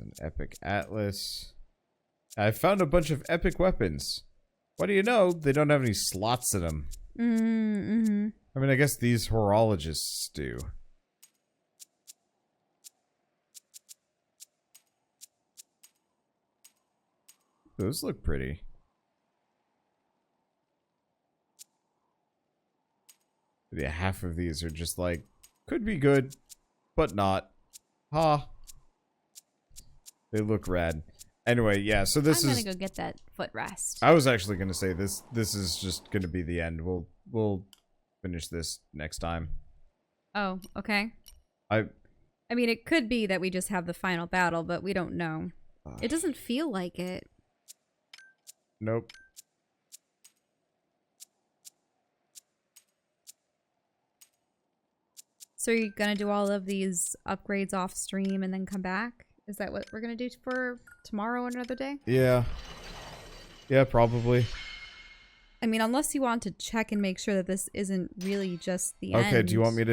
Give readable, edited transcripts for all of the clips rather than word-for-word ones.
An epic atlas. I found a bunch of epic weapons. What do you know? They don't have any slots in them. Mm-hmm. I mean, I guess these horologists do. Those look pretty. Yeah, half of these are just like, could be good, but not. Ha. They look rad. Anyway, yeah, so this is... I'm gonna go get that footrest. I was actually gonna say this is just gonna be the end. We'll finish this next time. Oh, okay. I mean, it could be that we just have the final battle, but we don't know. It doesn't feel like it. Nope. So are you gonna do all of these upgrades off stream and then come back? Is that what we're gonna do for tomorrow or another day? Yeah. Yeah, probably. I mean, unless you want to check and make sure that this isn't really just the end. Okay, do you want me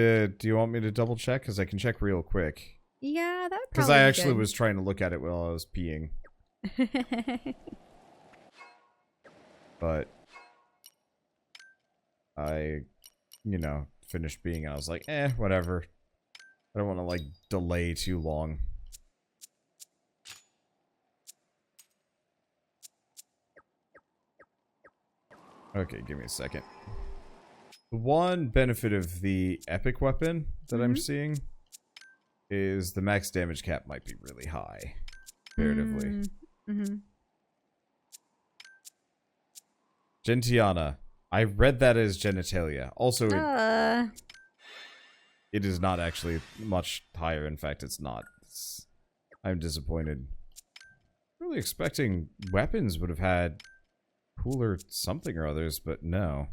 to double check? Because I can check real quick. Yeah, that. Because I actually was trying to look at it while I was peeing. But I, finished peeing and I was like, whatever. I don't want to, like, delay too long. Okay, give me a second. The one benefit of the epic weapon that I'm seeing is the max damage cap might be really high, comparatively. Gentiana. I read that as genitalia. Also, it is not actually much higher. In fact, it's not. I'm disappointed. Really expecting weapons would have had cooler something or others, but no.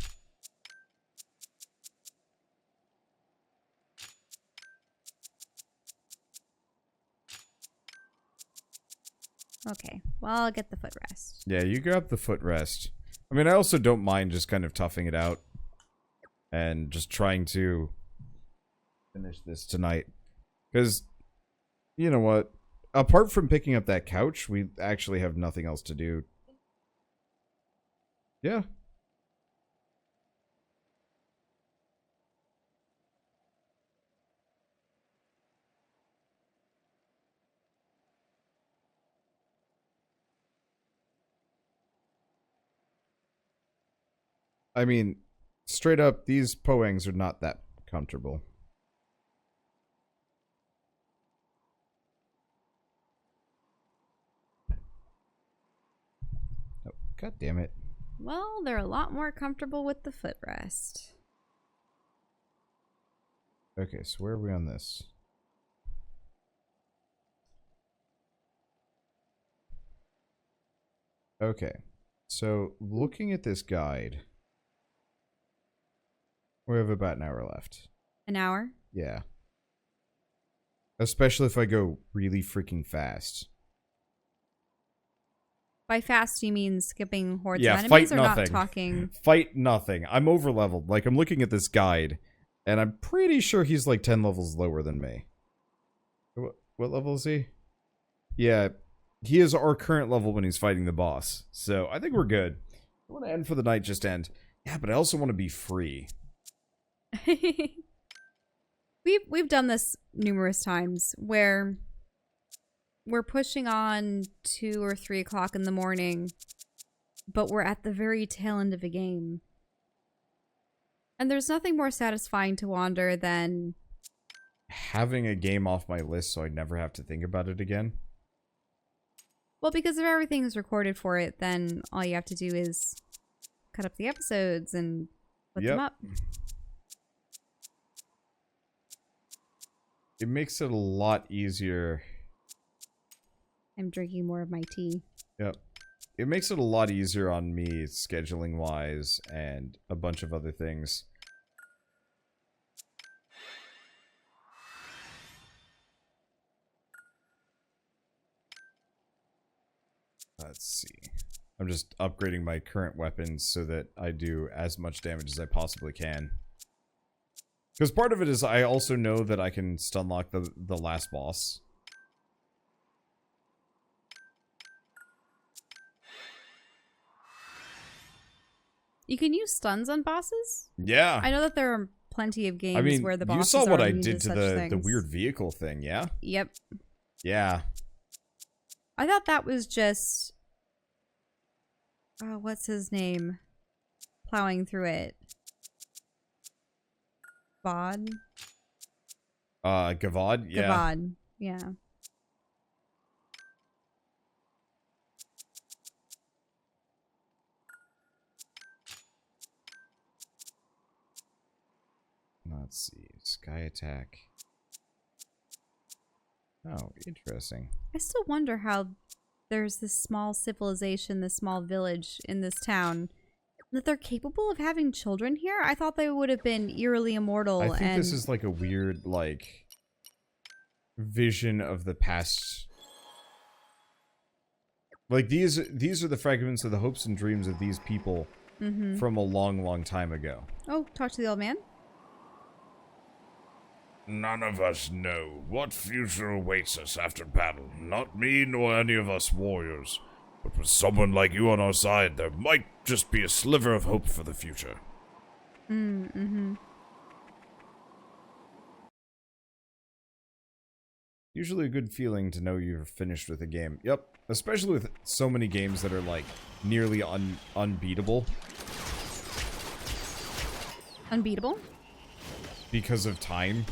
Okay, well, I'll get the footrest. Yeah, you grab the footrest. I mean, I also don't mind just kind of toughing it out and just trying to finish this tonight. Because, you know what? Apart from picking up that couch, we actually have nothing else to do. Yeah. I mean, straight up, these poangs are not that comfortable. Oh, God damn it. Well, they're a lot more comfortable with the footrest. Okay, so where are we on this? Okay, so looking at this guide, we have about an hour left. An hour? Yeah. Especially if I go really freaking fast. By fast, you mean skipping hordes Yeah, of enemies fight or nothing. not talking? Fight nothing. I'm over leveled. Like, I'm looking at this guide, and I'm pretty sure he's like 10 levels lower than me. What level is he? Yeah, he is our current level when he's fighting the boss. So, I think we're good. I want to end for the night, just end. Yeah, but I also want to be free. We've done this numerous times where we're pushing on 2 or 3 o'clock in the morning, but we're at the very tail end of a game. And there's nothing more satisfying to Wander than having a game off my list so I never have to think about it again. Well, because if everything is recorded for it, then all you have to do is cut up the episodes and put them up. It makes it a lot easier. I'm drinking more of my tea. Yep. It makes it a lot easier on me scheduling wise and a bunch of other things. Let's see. I'm just upgrading my current weapons so that I do as much damage as I possibly can. Because part of it is I also know that I can stun lock the last boss. You can use stuns on bosses? Yeah. I know that there are plenty of games where the bosses you saw what are I immune did to such the things. weird vehicle thing, yeah? Yep. Yeah. I thought that was just... what's his name? Plowing through it. Bod? Gavad? Yeah. Gavad. Yeah. Let's see. Sky attack. Oh, interesting. I still wonder how there's this small civilization, this small village in this town, that they're capable of having children here? I thought they would have been eerily immortal. I think this is like a weird, like, vision of the past. Like, these are the fragments of the hopes and dreams of these people from a long, long time ago. Oh, talk to the old man? None of us know what future awaits us after battle. Not me nor any of us warriors. But with someone like you on our side, there might just be a sliver of hope for the future. Usually a good feeling to know you're finished with a game. Yep. Especially with so many games that are, like, nearly unbeatable. Unbeatable? Because of time.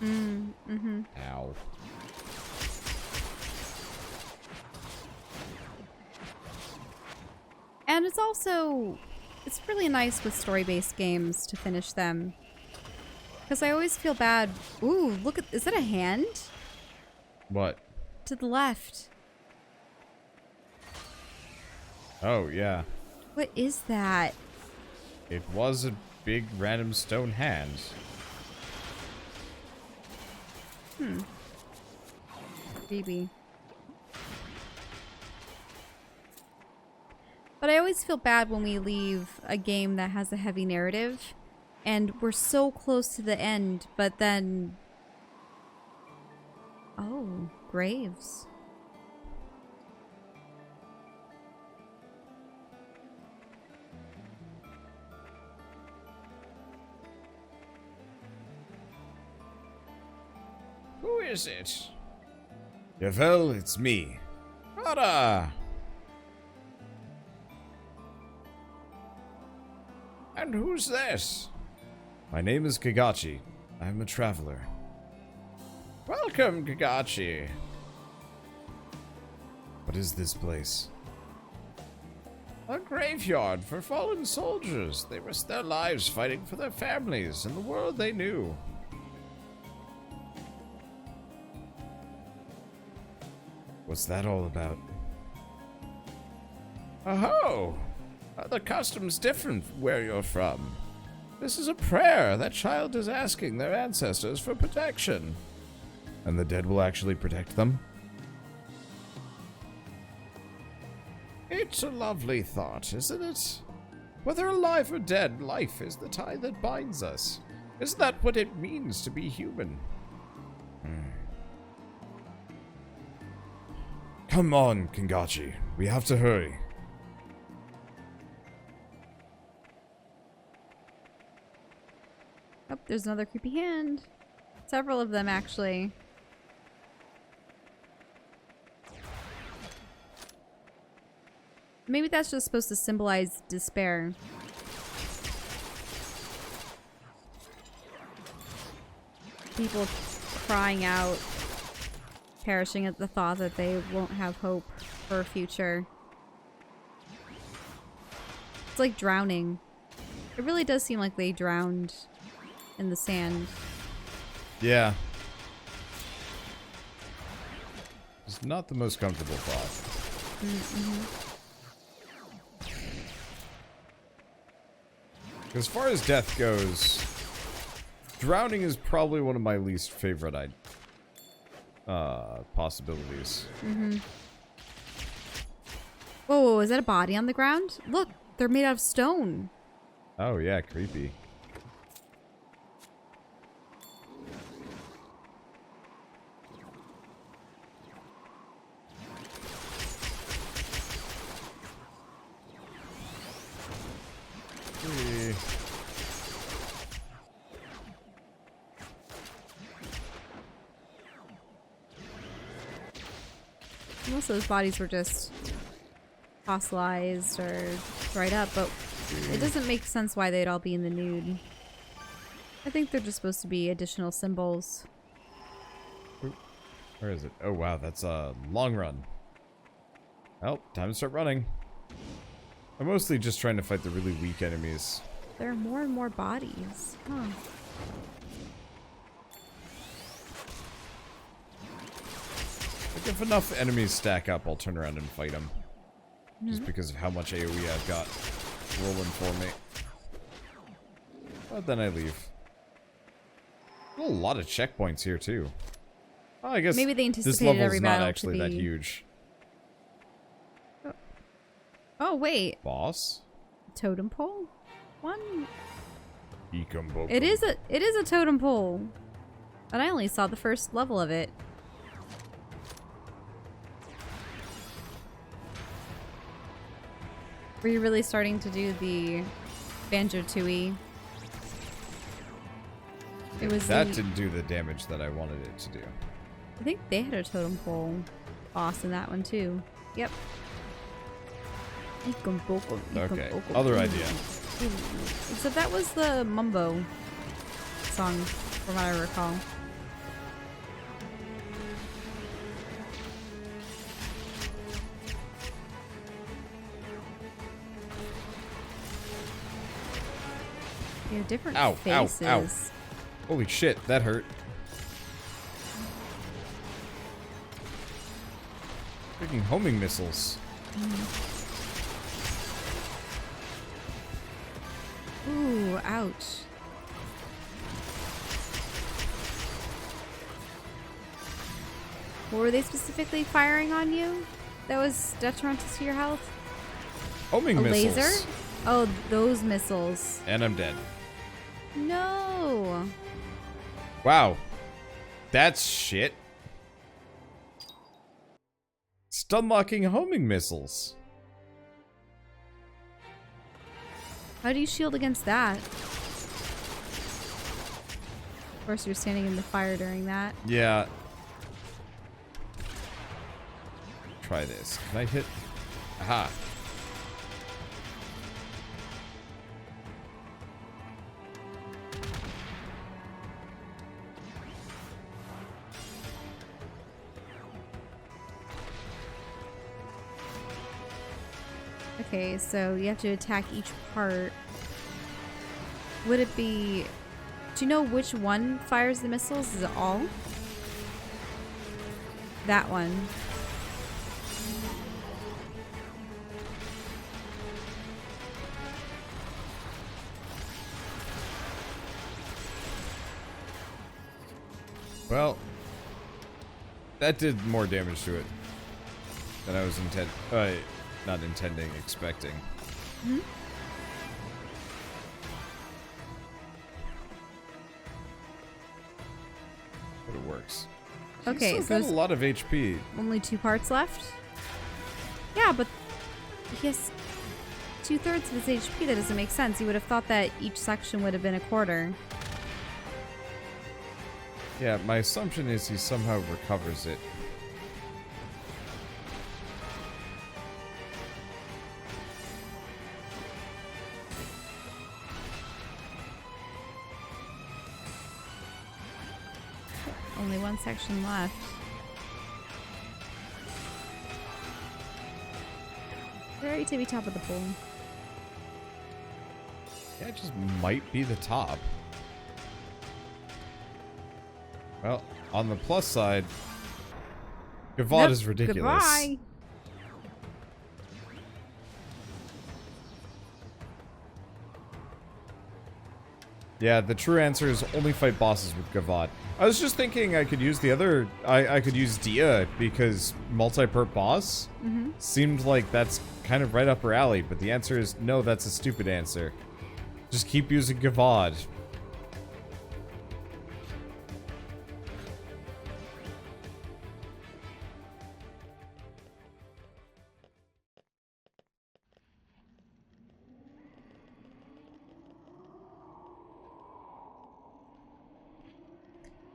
Ow. And it's also... It's really nice with story-based games to finish them. Because I always feel bad... Ooh, look at... Is that a hand? What? To the left. Oh, yeah. What is that? It was a big random stone hand. Creepy. But I always feel bad when we leave a game that has a heavy narrative and we're so close to the end, but then... Oh, graves. Who is it? Yavel, it's me. Rada! And who's this? My name is Kagachi. I'm a traveler. Welcome, Kagachi. What is this place? A graveyard for fallen soldiers. They risked their lives fighting for their families and the world they knew. What's that all about? Oh, the custom's different where you're from. This is a prayer that child is asking their ancestors for protection. And the dead will actually protect them? It's a lovely thought, isn't it? Whether alive or dead, life is the tie that binds us. Isn't that what it means to be human? Come on, Kengachi. We have to hurry. Oh, there's another creepy hand. Several of them, actually. Maybe that's just supposed to symbolize despair. People crying out, perishing at the thought that they won't have hope for a future. It's like drowning. It really does seem like they drowned in the sand. Yeah. It's not the most comfortable thought. As far as death goes, drowning is probably one of my least favorite possibilities. Whoa, is that a body on the ground? Look, they're made out of stone. Oh yeah, creepy. Most of those bodies were just fossilized or dried up, but it doesn't make sense why they'd all be in the nude. I think they're just supposed to be additional symbols. Where is it? Oh wow, that's a long run. Well, time to start running. I'm mostly just trying to fight the really weak enemies. There are more and more bodies. Huh. Like if enough enemies stack up, I'll turn around and fight them. Just because of how much AoE I've got rolling for me. But then I leave. A lot of checkpoints here too. Oh, I guess Maybe they this anticipated level's every not battle actually to that be... huge. Oh, wait. Boss? Totem pole? One? It It is a totem pole. And I only saw the first level of it. Were you really starting to do the Banjo-Tooie? It was That the, didn't do the damage that I wanted it to do. I think they had a totem pole boss in that one too. Yep. Okay, other idea. Except that was the Mumbo song, from what I recall. They have different Ow, ow, faces. ow. Holy shit, that hurt. Freaking homing missiles. Ooh, ouch. What were they specifically firing on you that was detrimental to your health? Homing A missiles. laser? Oh, those missiles. And I'm dead. No. Wow. That's shit. Stun locking homing missiles. How do you shield against that? Of course, you're standing in the fire during that. Yeah. Try this. Can I hit? Aha. Okay, so you have to attack each part. Would it be... Do you know which one fires the missiles? Is it all? That one. Well, that did more damage to it than I was not intending, expecting. Hmm? But it works. Okay, He's so still got a lot of HP. only 2 parts left? Yeah, but he has 2/3 of his HP. That doesn't make sense. You would have thought that each section would have been a quarter. Yeah, my assumption is he somehow recovers it. Only 1 section left. Very tippy top of the pool. Yeah, it just might be the top. Well, on the plus side, Gavad Nope, is ridiculous. Goodbye. Yeah, the true answer is only fight bosses with Gavad. I was just thinking I could use the other... I could use Dia, because multi-perk boss seemed like that's kind of right up her alley, but the answer is no, that's a stupid answer. Just keep using Gavad.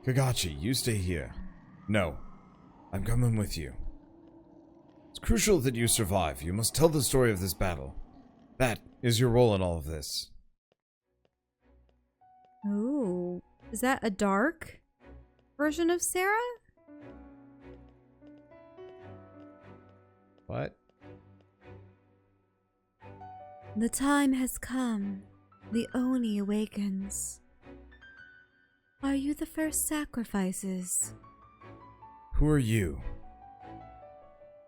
Kagachi, you stay here. No. I'm coming with you. It's crucial that you survive. You must tell the story of this battle. That is your role in all of this. Ooh. Is that a dark version of Sarah? What? The time has come. The Oni awakens. Are you the first sacrifices? Who are you?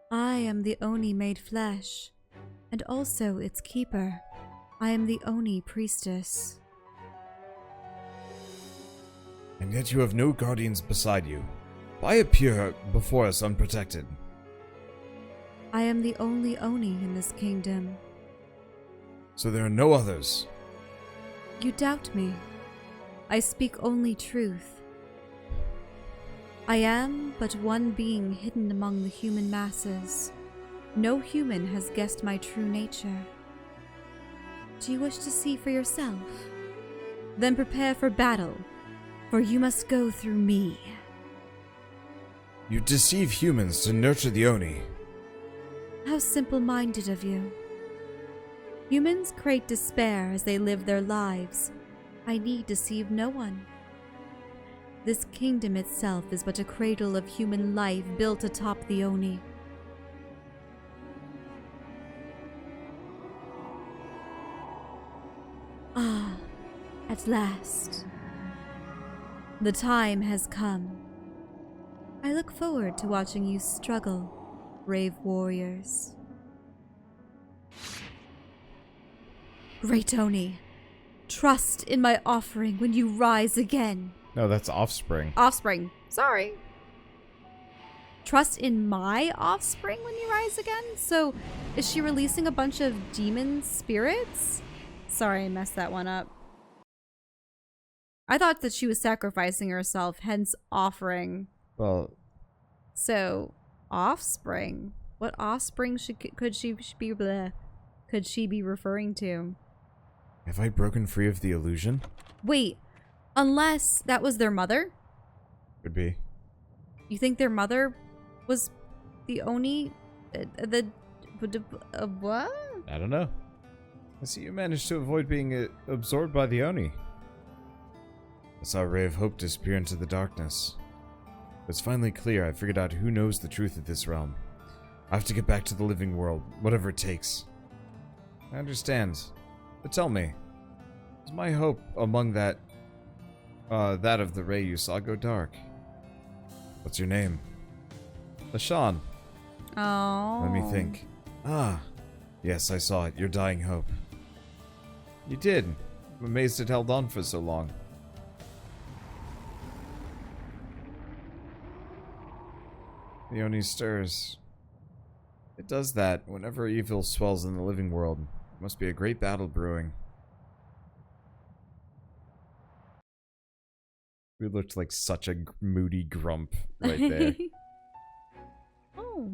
I am the Oni made flesh, and also its keeper. I am the Oni Priestess. And yet you have no guardians beside you. Why appear before us unprotected? I am the only Oni in this kingdom. So there are no others. You doubt me. I speak only truth. I am but one being hidden among the human masses. No human has guessed my true nature. Do you wish to see for yourself? Then prepare for battle, for you must go through me. You deceive humans to nurture the Oni. How simple-minded of you. Humans create despair as they live their lives. I need deceive no one. This kingdom itself is but a cradle of human life built atop the Oni. Ah, at last. The time has come. I look forward to watching you struggle, brave warriors. Great Oni, trust in my offering when you rise again. No, that's offspring. Offspring. Sorry. Trust in my offspring when you rise again? So, is she releasing a bunch of demon spirits? Sorry, I messed that one up. I thought that she was sacrificing herself, hence offering. Well, So, offspring. What offspring could she be referring to? have I broken free of the illusion? Wait, unless that was their mother? Could be. You think their mother was the Oni? What? I don't know. I see you managed to avoid being absorbed by the Oni. I saw a ray of hope disappear into the darkness. It's finally clear I figured out who knows the truth of this realm. I have to get back to the living world, whatever it takes. I understand. But tell me, is my hope among that of the ray you saw go dark? What's your name? LaShawn. Oh. Let me think. Ah, yes, I saw it. Your dying hope. You did. I'm amazed it held on for so long. The Oni stirs. It does that whenever evil swells in the living world. It must be a great battle brewing. We looked like such a moody grump right there. Oh.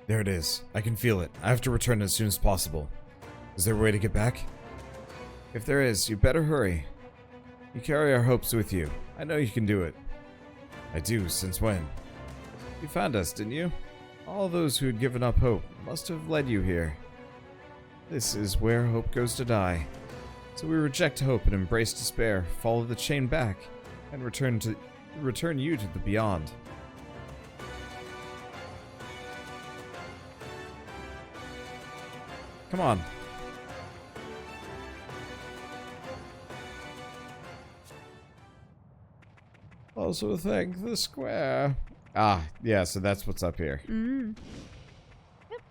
There it is. I can feel it. I have to return as soon as possible. Is there a way to get back? If there is, you better hurry. You carry our hopes with you. I know you can do it. I do, since when? You found us, didn't you? All those who had given up hope must have led you here. This is where hope goes to die. So we reject hope and embrace despair, follow the chain back, and return you to the beyond. Come on. Also thank the square. Ah, yeah, so that's what's up here. Yep.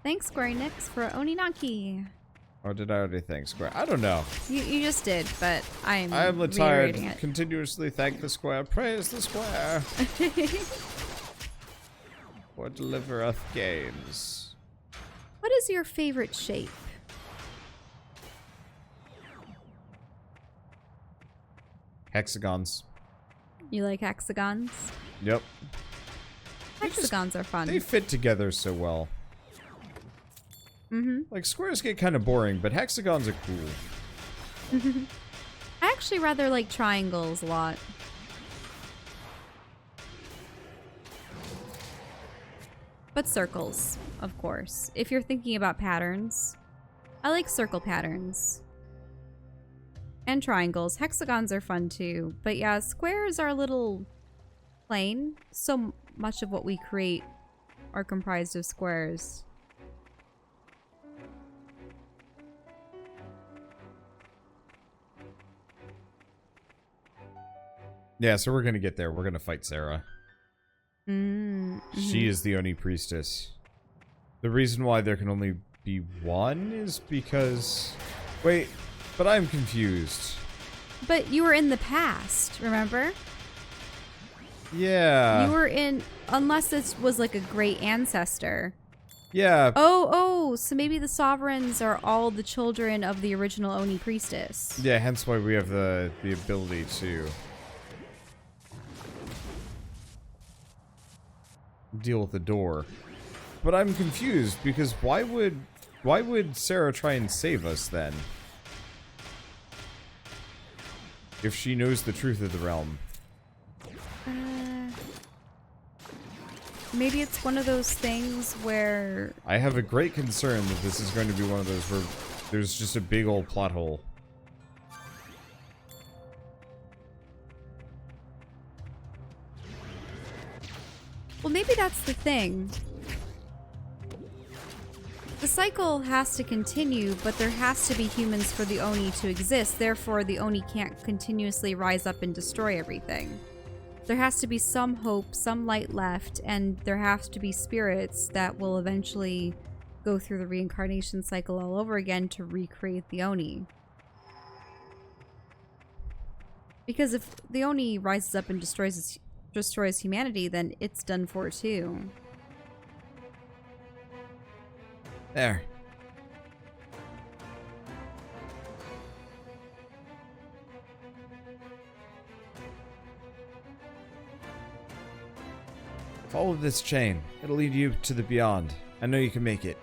Thanks, Square Enix, for Oninaki. Or did I already thank Square? I don't know. You just did, but I am tired. reiterating it. Continuously thank the Square. Praise the Square. For delivereth games. What is your favorite shape? Hexagons. You like hexagons? Yep. Hexagons are fun. They fit together so well. Mm-hmm. Like, squares get kind of boring, but hexagons are cool. I actually rather like triangles a lot. But circles, of course. If you're thinking about patterns, I like circle patterns. And triangles. Hexagons are fun too. But yeah, squares are a little plain. So much of what we create are comprised of squares. Yeah, so we're gonna get there. We're gonna fight Sarah. Mm-hmm. She is the Oni Priestess. The reason why there can only be one is because... Wait, but I'm confused. But you were in the past, remember? Yeah. You were in... Unless this was like a great ancestor. Yeah. Oh, so maybe the sovereigns are all the children of the original Oni Priestess. Yeah, hence why we have the ability to... deal with the door. But I'm confused because why would Sarah try and save us then? If she knows the truth of the realm. Maybe it's one of those things where... I have a great concern that this is going to be one of those where there's just a big old plot hole. Well, maybe that's the thing. The cycle has to continue, but there has to be humans for the Oni to exist. Therefore, the Oni can't continuously rise up and destroy everything. There has to be some hope, some light left, and there have to be spirits that will eventually go through the reincarnation cycle all over again to recreate the Oni. Because if the Oni rises up and destroys humanity, then it's done for too. There. Follow this chain. It'll lead you to the beyond. I know you can make it.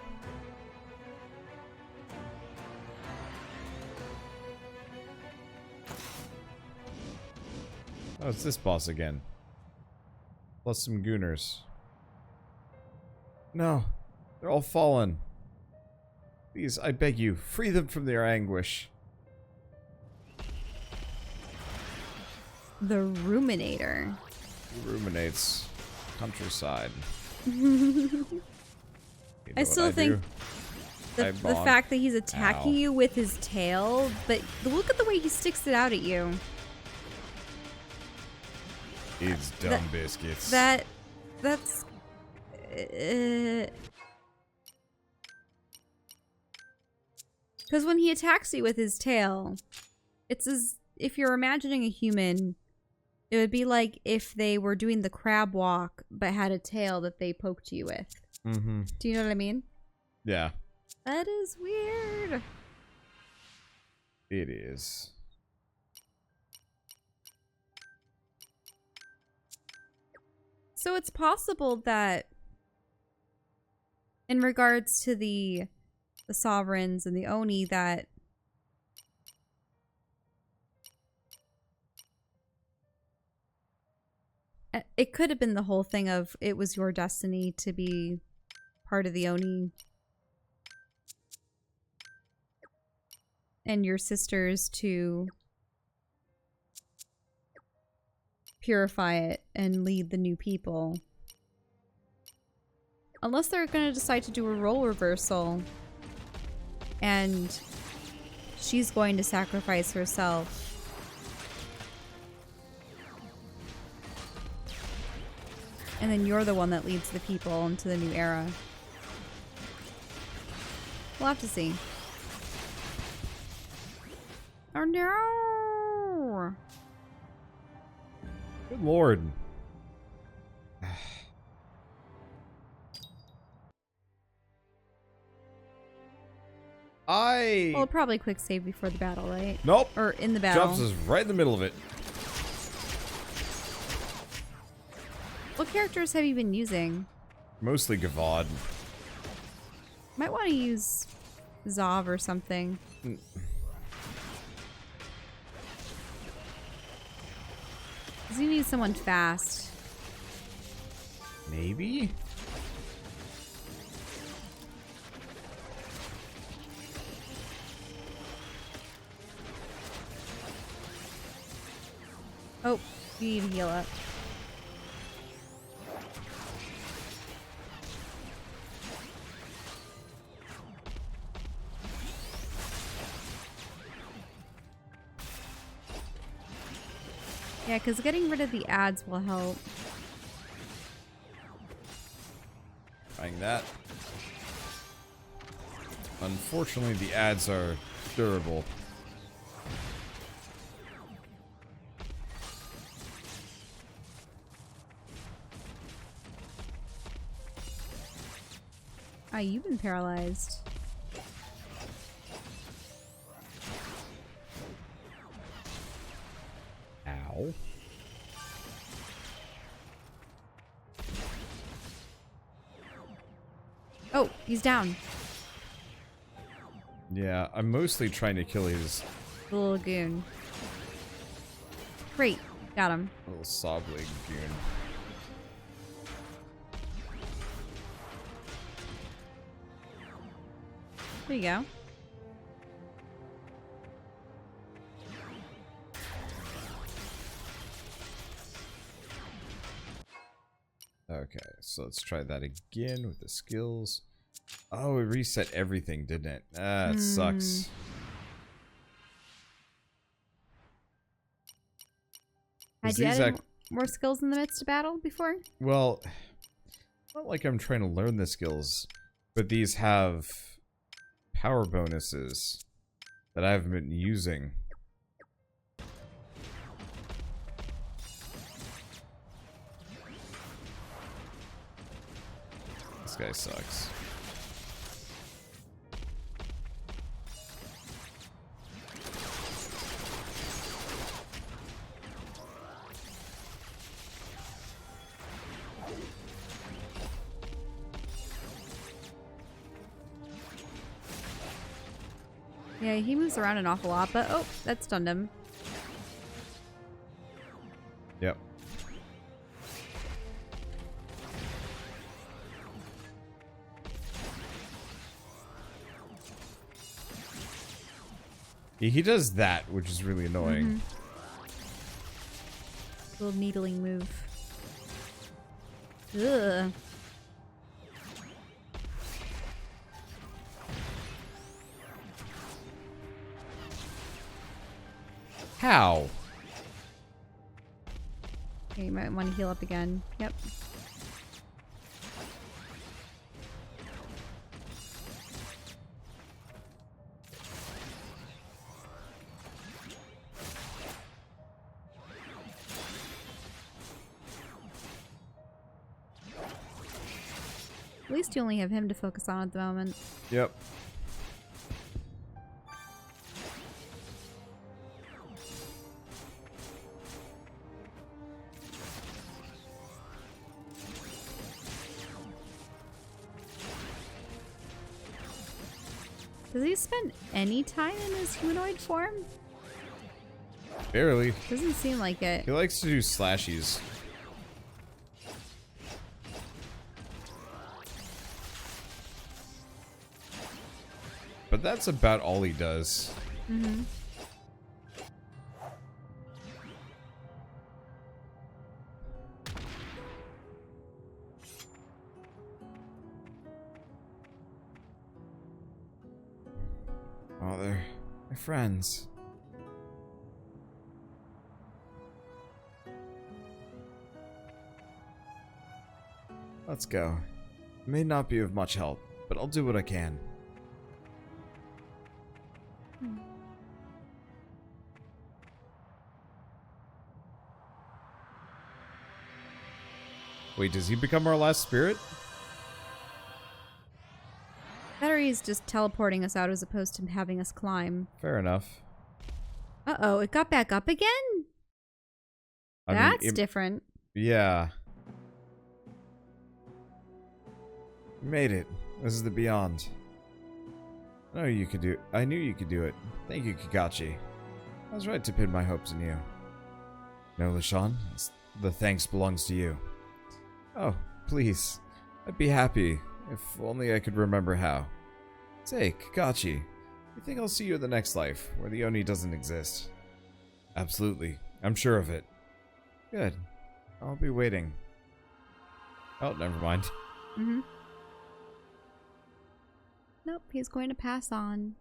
Oh, it's this boss again. Plus some gooners. No, they're all fallen. Please, I beg you, free them from their anguish. The Ruminator. Who ruminates countryside? I still think the fact that he's attacking you with his tail, but look at the way he sticks it out at you. It's dumb biscuits. That's... Because when he attacks you with his tail, it's as if you're imagining a human, it would be like if they were doing the crab walk, but had a tail that they poked you with. Mm-hmm. Do you know what I mean? Yeah. That is weird. It is. So it's possible that in regards to the sovereigns and the Oni, that it could have been the whole thing of it was your destiny to be part of the Oni and your sisters to purify it and lead the new people. Unless they're going to decide to do a role reversal and she's going to sacrifice herself. And then you're the one that leads the people into the new era. We'll have to see. Oh no! Good lord. Well, probably quick save before the battle, right? Nope. Or in the battle. Jumps us right in the middle of it. What characters have you been using? Mostly Gavad. Might want to use Zav or something. Because you need someone fast. Maybe? Oh, you need to heal up. Yeah, because getting rid of the ads will help. Trying that. Unfortunately, the ads are durable. Ah, you've been paralyzed. Ow. Oh, he's down. Yeah, I'm mostly trying to kill his The little goon. Great. Got him. little soblig goon. There you go. Okay, so let's try that again with the skills. Oh, it reset everything, didn't it? Ah, it sucks. Had you added more skills in the midst of battle before? Well, it's not like I'm trying to learn the skills, but these have power bonuses that I haven't been using. This guy sucks. Yeah, he moves around an awful lot, but oh, that stunned him. Yep. Yeah, he does that, which is really annoying. Little needling move. Ugh. How? Okay, you might want to heal up again. Yep. At least you only have him to focus on at the moment. Yep. Does he spend any time in his humanoid form? Barely. Doesn't seem like it. He likes to do slashies. But that's about all he does. Mm-hmm. Oh, they're friends. Let's go. May not be of much help, but I'll do what I can. Wait, does he become our last spirit? Battery's just teleporting us out as opposed to having us climb. Fair enough. Uh-oh, it got back up again? That's different. Yeah. You made it. This is the beyond. I knew you could do it. Thank you, Kakashi. I was right to pin my hopes in you. No, LaShawn, the thanks belongs to you. Oh, please. I'd be happy if only I could remember how. Say, Kakashi, you think I'll see you in the next life, where the Oni doesn't exist? Absolutely. I'm sure of it. Good. I'll be waiting. Oh, never mind. Mm-hmm. Nope, he's going to pass on.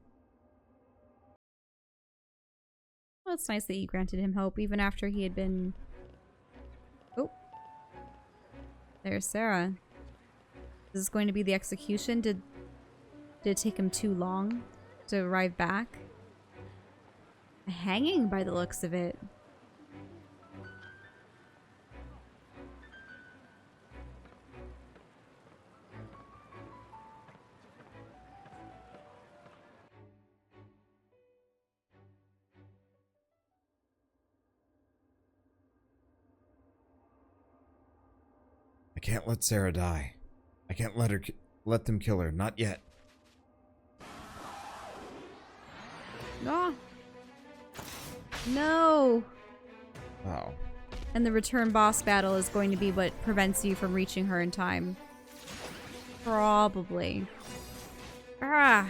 Well, it's nice that you granted him hope, even after he had been... Oh. There's Sarah. Is this going to be the execution? Did it take him too long to arrive back? Hanging by the looks of it. I can't let Sarah die. I can't let them kill her. Not yet. Ah. No. Wow. And the return boss battle is going to be what prevents you from reaching her in time. Probably. Ah.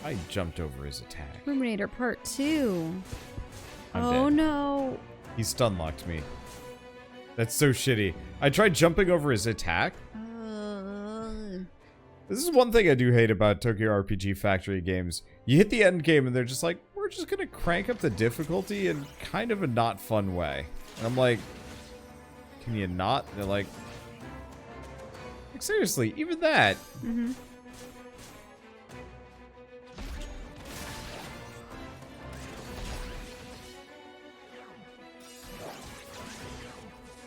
I jumped over his attack. Ruminator Part 2. I'm Oh dead. no. He stun locked me. That's so shitty. I tried jumping over his attack. This is one thing I do hate about Tokyo RPG Factory games. You hit the end game and they're just like, we're just gonna crank up the difficulty in kind of a not fun way. And I'm like, can you not? And they're like seriously, even that. Mm-hmm.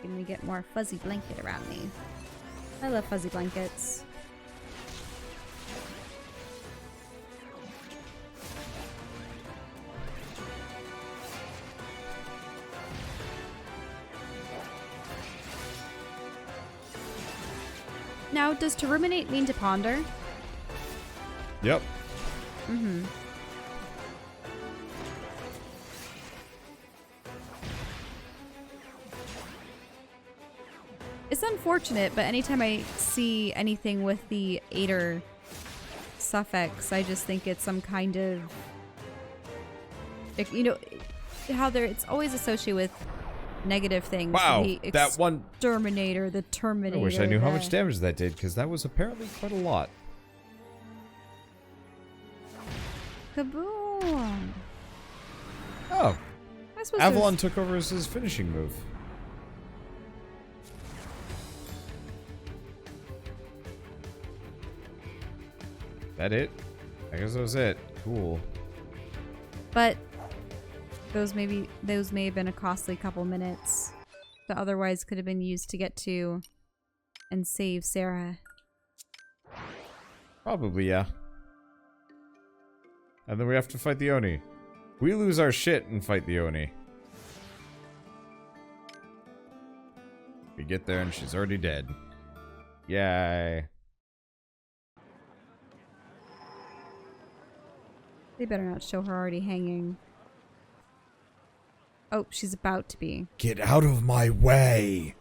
Can we get more fuzzy blanket around me? I love fuzzy blankets. Now, does to ruminate mean to ponder? Yep. Mm-hmm. It's unfortunate, but anytime I see anything with the "ater" suffix, I just think it's some kind of, you know, how it's always associated with negative things. Wow, the that one. Exterminator, the Terminator. I wish I knew how much damage that did, because that was apparently quite a lot. Kaboom! Oh, I suppose Avalon took over as his finishing move. That it? I guess that was it. Cool. But those may have been a costly couple minutes that otherwise could have been used to get to and save Sarah. Probably, yeah. And then we have to fight the Oni. We lose our shit and fight the Oni. We get there and she's already dead. Yay. They better not show her already hanging. Oh, she's about to be. Get out of my way!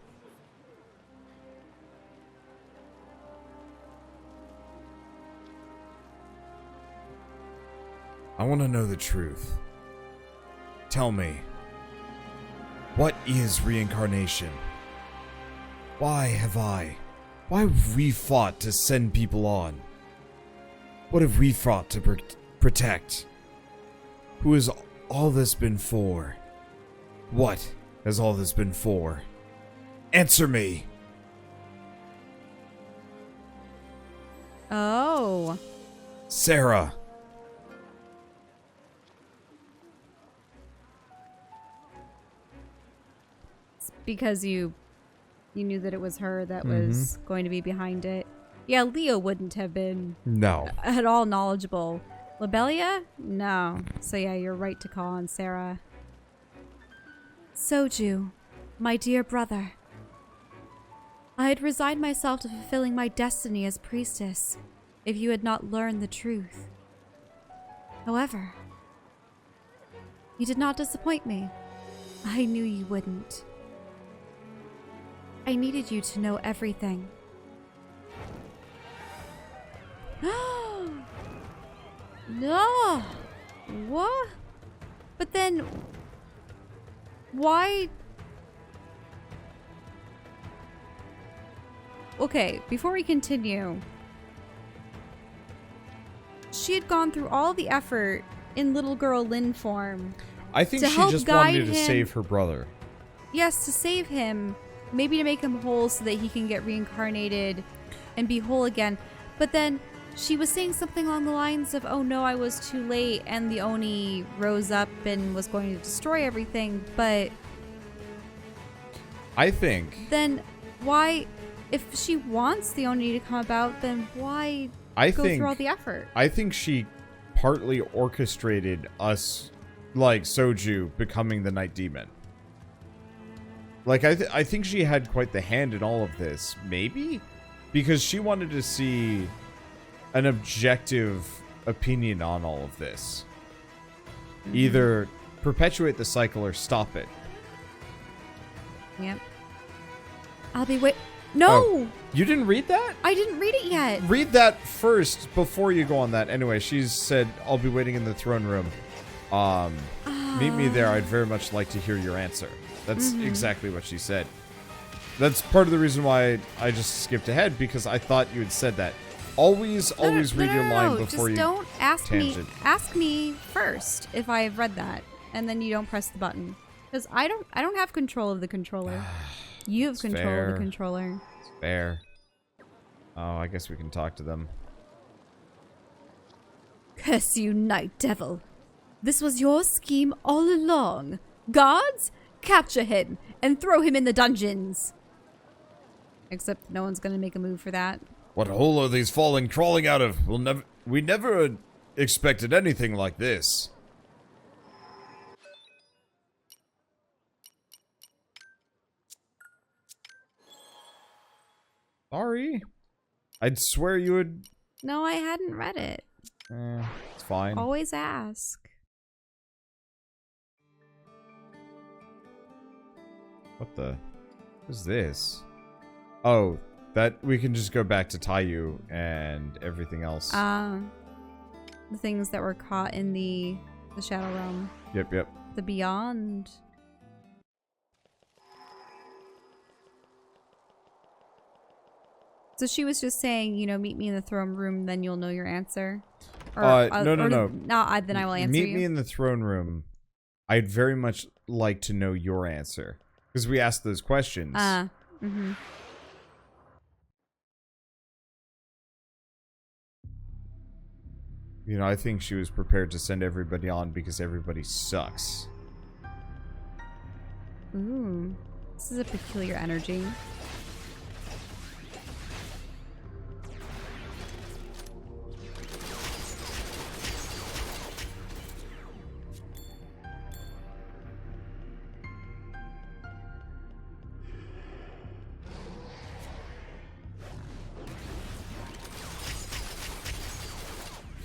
I want to know the truth. Tell me. What is reincarnation? Why have we fought to send people on? What have we fought to protect? Who has all this been for? What has all this been for? Answer me! Oh. Sarah! It's because you knew that it was her that was going to be behind it. Yeah, Leo wouldn't have been No. at all knowledgeable. Lobelia? No. So yeah, you're right to call on Sarah. Soju, my dear brother. I had resigned myself to fulfilling my destiny as priestess if you had not learned the truth. However, you did not disappoint me. I knew you wouldn't. I needed you to know everything. No! What? But then, why? Okay, before we continue, she had gone through all the effort in little girl Lynn form. I think To she help just guide wanted to him. save her brother. Yes, to save him, maybe to make him whole so that he can get reincarnated and be whole again. But then she was saying something along the lines of, oh no, I was too late, and the Oni rose up and was going to destroy everything. But I think then why, if she wants the Oni to come about, then why I go think through all the effort? I think she partly orchestrated us, like Soju becoming the Night Demon. Like I think she had quite the hand in all of this, maybe, because she wanted to see an objective opinion on all of this. Either perpetuate the cycle or stop it. Yep. I'll be No! Oh, you didn't read that? I didn't read it yet. Read that first before you go on that. Anyway, she said, I'll be waiting in the throne room. Meet me there. I'd very much like to hear your answer. That's exactly what she said. That's part of the reason why I just skipped ahead, because I thought you had said that. Always read your line before just you don't ask tangent. me. Ask me first if I've read that, and then you don't press the button, because I don't have control of the controller. You have control of fair. the controller. It's fair. Oh, I guess we can talk to them. Curse you, night devil! This was your scheme all along. Guards, capture him and throw him in the dungeons. Except no one's gonna make a move for that. What hole are these crawling out of? We never expected anything like this. Sorry. I'd swear you would... No, I hadn't read it. It's fine. Always ask. What the... What is this? Oh, that... We can just go back to Taiyu and everything else. The things that were caught in the Shadow Realm. Yep. The Beyond. So she was just saying, you know, meet me in the throne room, then you'll know your answer. No. Then I will answer Meet you. me in the throne room. I'd very much like to know your answer. Because we asked those questions. You know, I think she was prepared to send everybody on because everybody sucks. Ooh. This is a peculiar energy.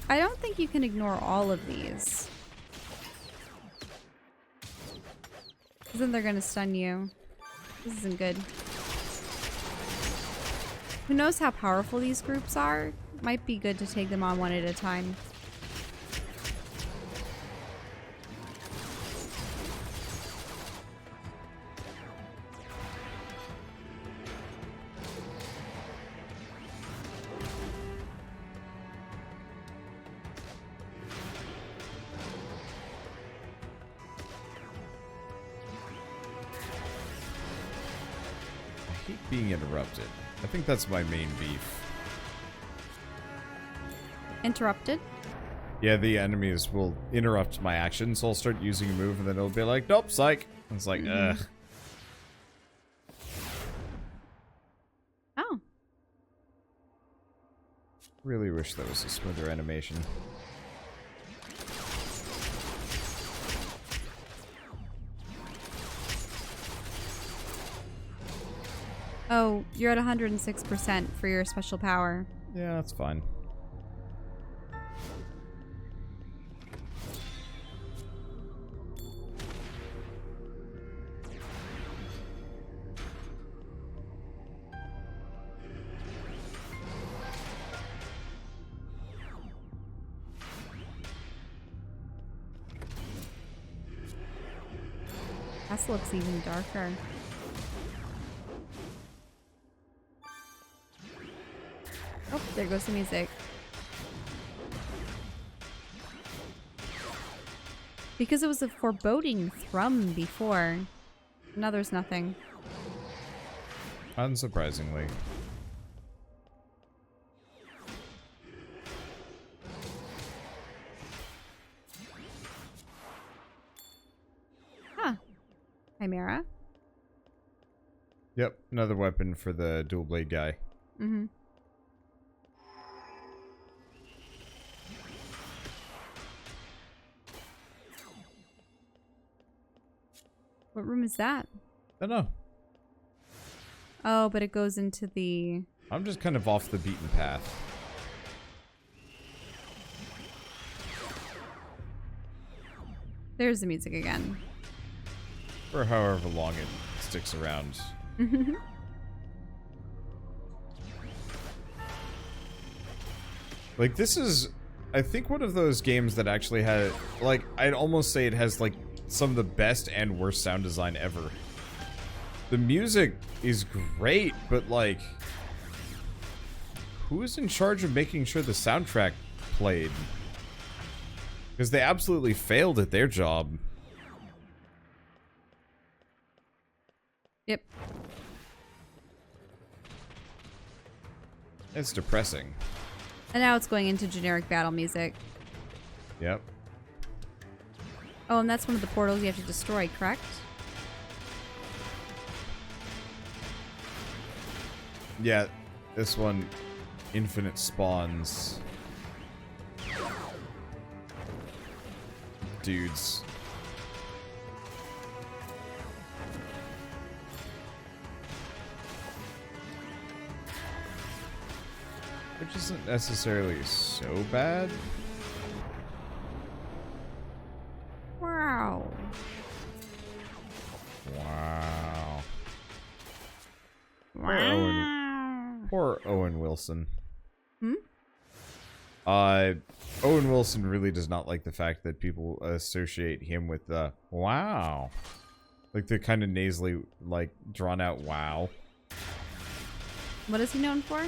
I don't think you can ignore all of these. Because then they're gonna stun you. This isn't good. Who knows how powerful these groups are? Might be good to take them on one at a time. Being interrupted. I think that's my main beef. Interrupted? Yeah, the enemies will interrupt my action, so I'll start using a move and then it'll be like, nope, psych. And it's like, ugh. Really wish that was a smoother animation. Oh, you're at 106% for your special power. Yeah, that's fine. This looks even darker. Oh, there goes the music. Because it was a foreboding thrum before. Now there's nothing. Unsurprisingly. Huh. Chimera. Yep, another weapon for the dual blade guy. Mm-hmm. What room is that? I don't know. Oh, but it goes into the... I'm just kind of off the beaten path. There's the music again. For however long it sticks around. Like, this is, I think, one of those games that actually had, like, I'd almost say it has, like, some of the best and worst sound design ever. The music is great, but, like, who is in charge of making sure the soundtrack played? Because they absolutely failed at their job. Yep. It's depressing. And now it's going into generic battle music. Yep. Oh, and that's one of the portals you have to destroy, correct? Yeah, this one, infinite spawns. Dudes. Which isn't necessarily so bad. Wow. Wow. Wow. Poor Owen Wilson. Hmm? Owen Wilson really does not like the fact that people associate him with the wow. Like the kind of nasally, like, drawn out wow. What is he known for?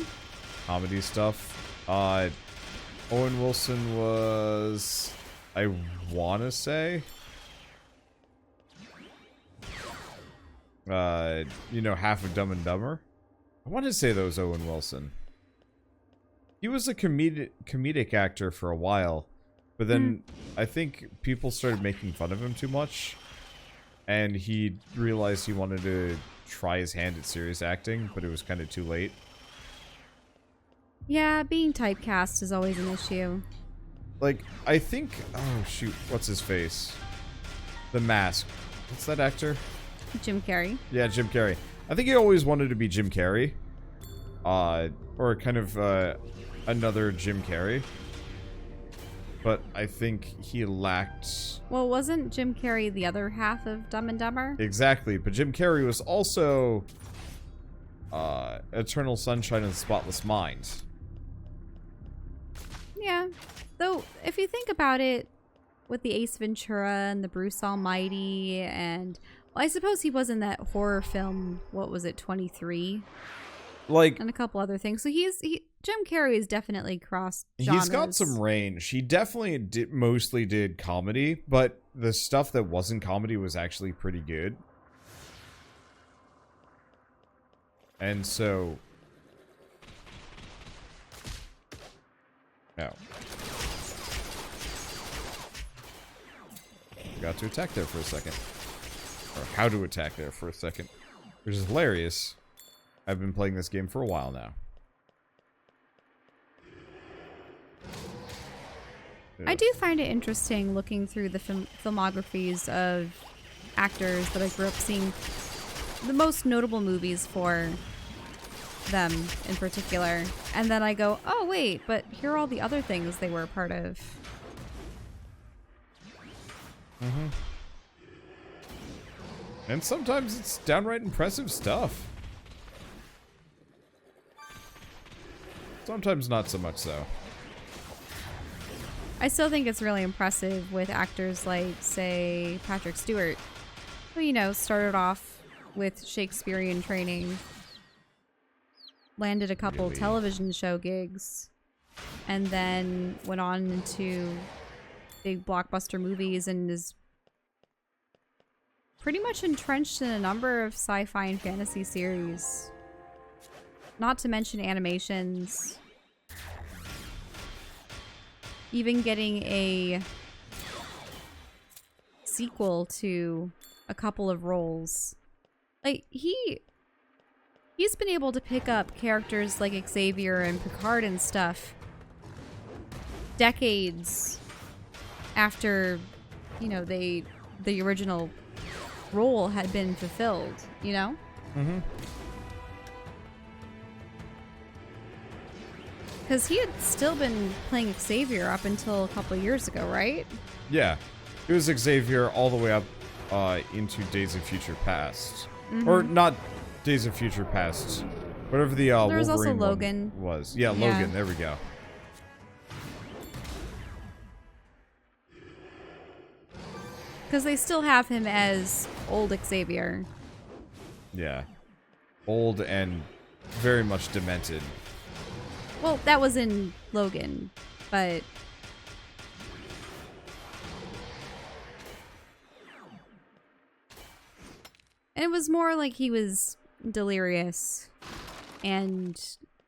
Comedy stuff. Owen Wilson was, I wanna say, you know, half of Dumb and Dumber. I want to say that was Owen Wilson. He was a comedic actor for a while, but then I think people started making fun of him too much, and he realized he wanted to try his hand at serious acting, but it was kind of too late. Yeah, being typecast is always an issue. Like, I think... Oh, shoot. What's his face? The Mask. What's that actor? Jim Carrey. Yeah, Jim Carrey. I think he always wanted to be Jim Carrey. Or kind of, another Jim Carrey. But I think he lacked... Well, wasn't Jim Carrey the other half of Dumb and Dumber? Exactly, but Jim Carrey was also... Eternal Sunshine of the Spotless Mind. Yeah. Though, if you think about it, with the Ace Ventura and the Bruce Almighty, and... Well, I suppose he was in that horror film, what was it, 23? Like... And a couple other things. So Jim Carrey is definitely cross-genres. He's got some range. He definitely mostly did comedy, but the stuff that wasn't comedy was actually pretty good. And so... Oh. Got to attack there for a second. Or how to attack there for a second. Which is hilarious. I've been playing this game for a while now. I do find it interesting looking through the filmographies of actors that I grew up seeing the most notable movies for them in particular. And then I go, oh wait, but here are all the other things they were a part of. Mm-hmm. And sometimes it's downright impressive stuff. Sometimes not so much so. I still think it's really impressive with actors like, say, Patrick Stewart, who, you know, started off with Shakespearean training, landed a couple television show gigs, and then went on into big blockbuster movies and is pretty much entrenched in a number of sci-fi and fantasy series. Not to mention animations. Even getting a sequel to a couple of roles. Like, he's been able to pick up characters like Xavier and Picard and stuff decades after, you know, the original role had been fulfilled, you know? Mm-hmm. Because he had still been playing Xavier up until a couple of years ago, right? Yeah. It was Xavier all the way up into Days of Future Past. Mm-hmm. Or not Days of Future Past. Whatever the there was Wolverine also Logan. one was. Yeah, Logan. There we go. Because they still have him as old Xavier. Yeah. Old and very much demented. Well, that was in Logan, but... And it was more like he was delirious and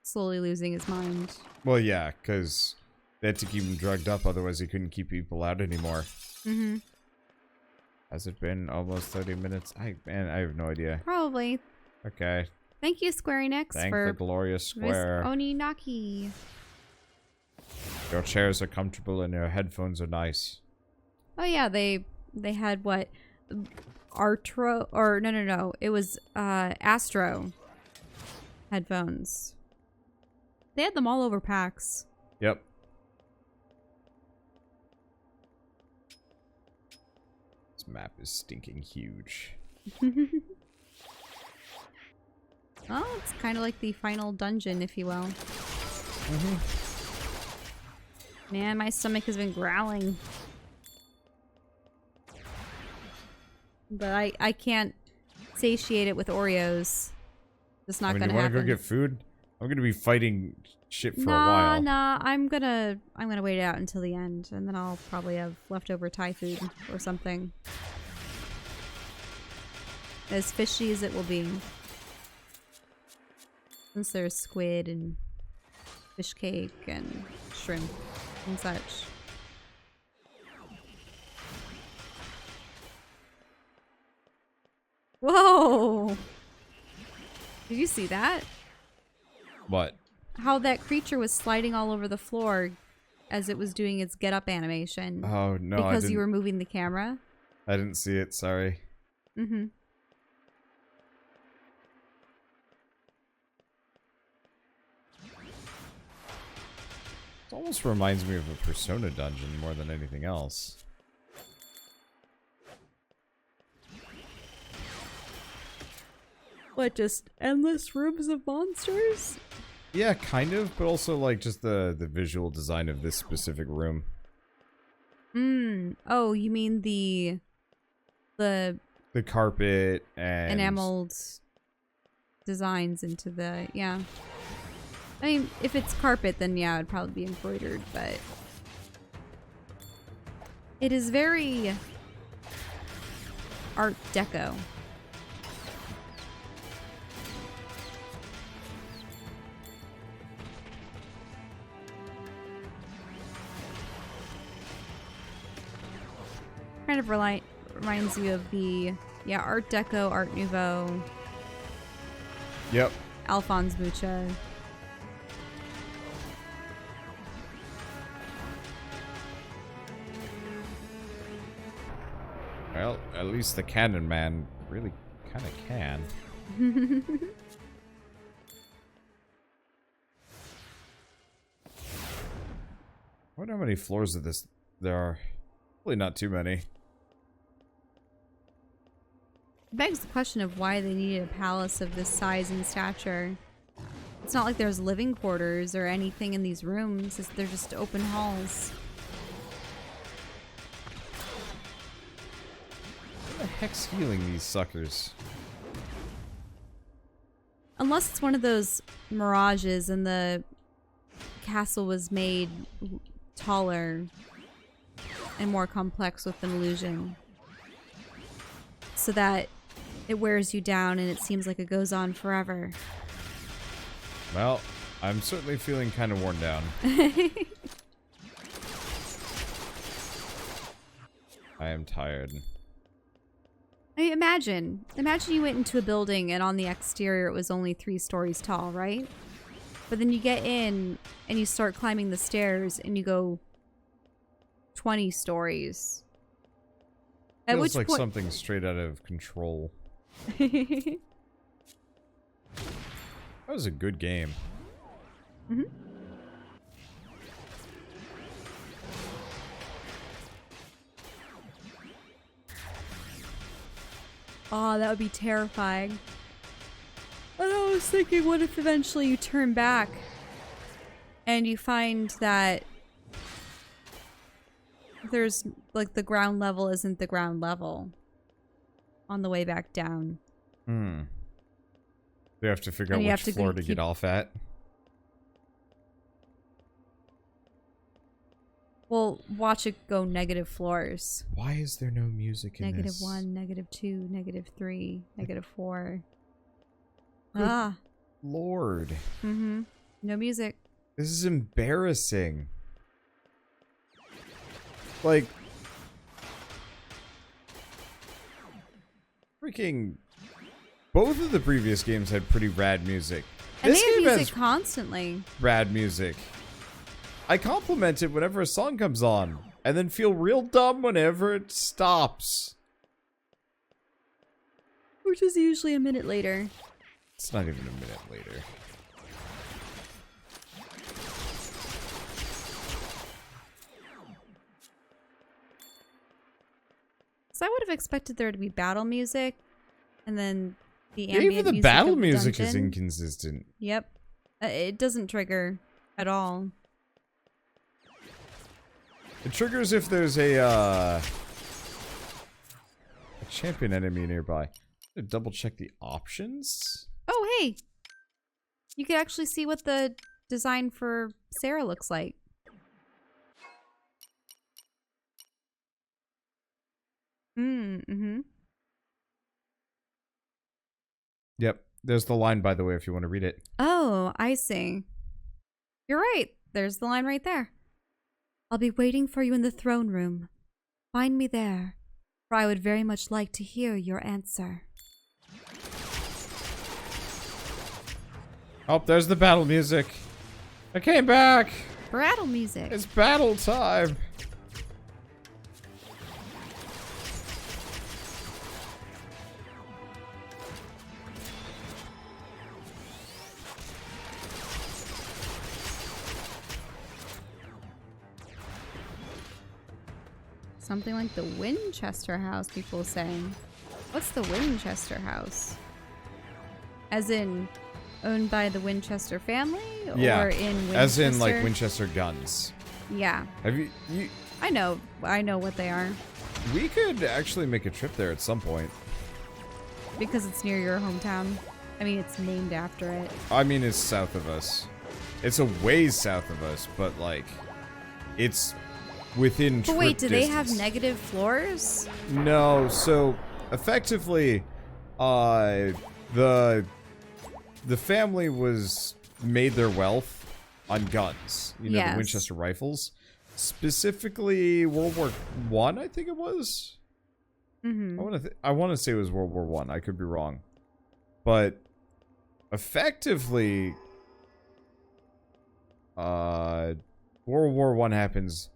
slowly losing his mind. Well, yeah, because they had to keep him drugged up, otherwise he couldn't keep people out anymore. Mm-hmm. Has it been almost 30 minutes? Man, I have no idea. Probably. Okay. Thank you, Square Enix, Thank for the glorious Square. Oninaki. Your chairs are comfortable and your headphones are nice. Oh yeah, they had what? Artro, or no. It was Astro headphones. They had them all over PAX. Yep. This map is stinking huge. Well, it's kind of like the final dungeon, if you will. Mm-hmm. Man, my stomach has been growling. But I can't satiate it with Oreos. It's not gonna you want happen. to go get food? I'm gonna be fighting shit for a while. Nah, I'm gonna wait it out until the end, and then I'll probably have leftover Thai food or something. As fishy as it will be. Since there's squid and fish cake and shrimp and such. Whoa! Did you see that? What? How that creature was sliding all over the floor as it was doing its get up animation. Oh, no, because you were moving the camera? I didn't see it, sorry. Mm-hmm. It almost reminds me of a Persona dungeon more than anything else. What, just endless rooms of monsters? Yeah, kind of, but also like just the visual design of this specific room. Oh, you mean the carpet and enameled designs into the, yeah. I mean, if it's carpet, then yeah, it'd probably be embroidered, but it is very Art Deco. Kind of reminds you of the, yeah, Art Deco, Art Nouveau. Yep. Alphonse Mucha. Well, at least the cannon man really kind of can. I wonder how many floors of this there are. Probably not too many. Begs the question of why they needed a palace of this size and stature. It's not like there's living quarters or anything in these rooms. They're just open halls. What the heck's healing these suckers? Unless it's one of those mirages and the castle was made taller and more complex with an illusion. So that it wears you down and it seems like it goes on forever. Well, I'm certainly feeling kind of worn down. I am tired. I mean, imagine you went into a building and on the exterior it was only 3 stories tall, right? But then you get in and you start climbing the stairs and you go 20 stories. At Feels which like point something straight out of Control. That was a good game. Mm-hmm. Oh, that would be terrifying. And I was thinking, what if eventually you turn back and you find that there's, like, the ground level isn't the ground level on the way back down. Hmm. We have to figure out And you which have to floor to get off at. Well, watch it go negative floors. Why is there no music in Negative this? 1, negative 2, negative 3, negative 4. Good Lord. Mm-hmm. No music. This is embarrassing. Like... freaking... both of the previous games had pretty rad music. And This they have game music has constantly. rad music. I compliment it whenever a song comes on, and then feel real dumb whenever it stops. Which is usually a minute later. It's not even a minute later. So I would have expected there to be battle music, and then the ambient Even the music battle of the music is dungeon. inconsistent. Yep. It doesn't trigger at all. It triggers if there's a champion enemy nearby. Double check the options. Oh, hey! You can actually see what the design for Sarah looks like. Mm-hmm. Yep, there's the line, by the way, if you want to read it. Oh, I see. You're right. There's the line right there. I'll be waiting for you in the throne room. Find me there, for I would very much like to hear your answer. Oh, there's the battle music. I came back. Battle music. It's battle time. Something like the Winchester House, people saying. What's the Winchester House? As in, owned by the Winchester family? Yeah, or in Winchester? as in like Winchester guns. Yeah. Have you? I know what they are. We could actually make a trip there at some point. Because it's near your hometown. I mean, it's named after it. I mean, it's south of us. It's a ways south of us, but like, it's within. But wait, do they have distance. negative floors? No, so effectively, the family made their wealth on guns. You know, Yes. the Winchester rifles, specifically World War I. I think it was. Mm-hmm. I want to say it was World War One. I could be wrong, but effectively, World War One happens.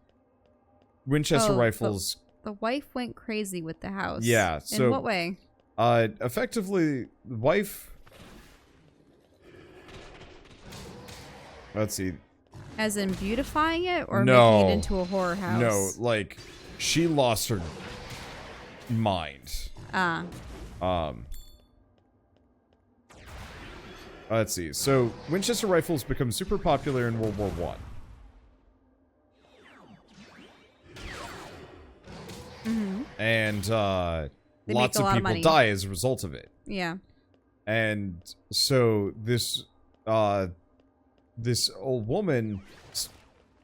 Winchester rifles The wife went crazy with the house. Yeah, so... In what way? Effectively, the wife... Let's see. As in beautifying it, or No. making it into a horror house? No, like, she lost her mind. Ah. Let's see. So, Winchester rifles become super popular in World War One. And, They lots make a of lot of people money. die as a result of it. Yeah. And so, this old woman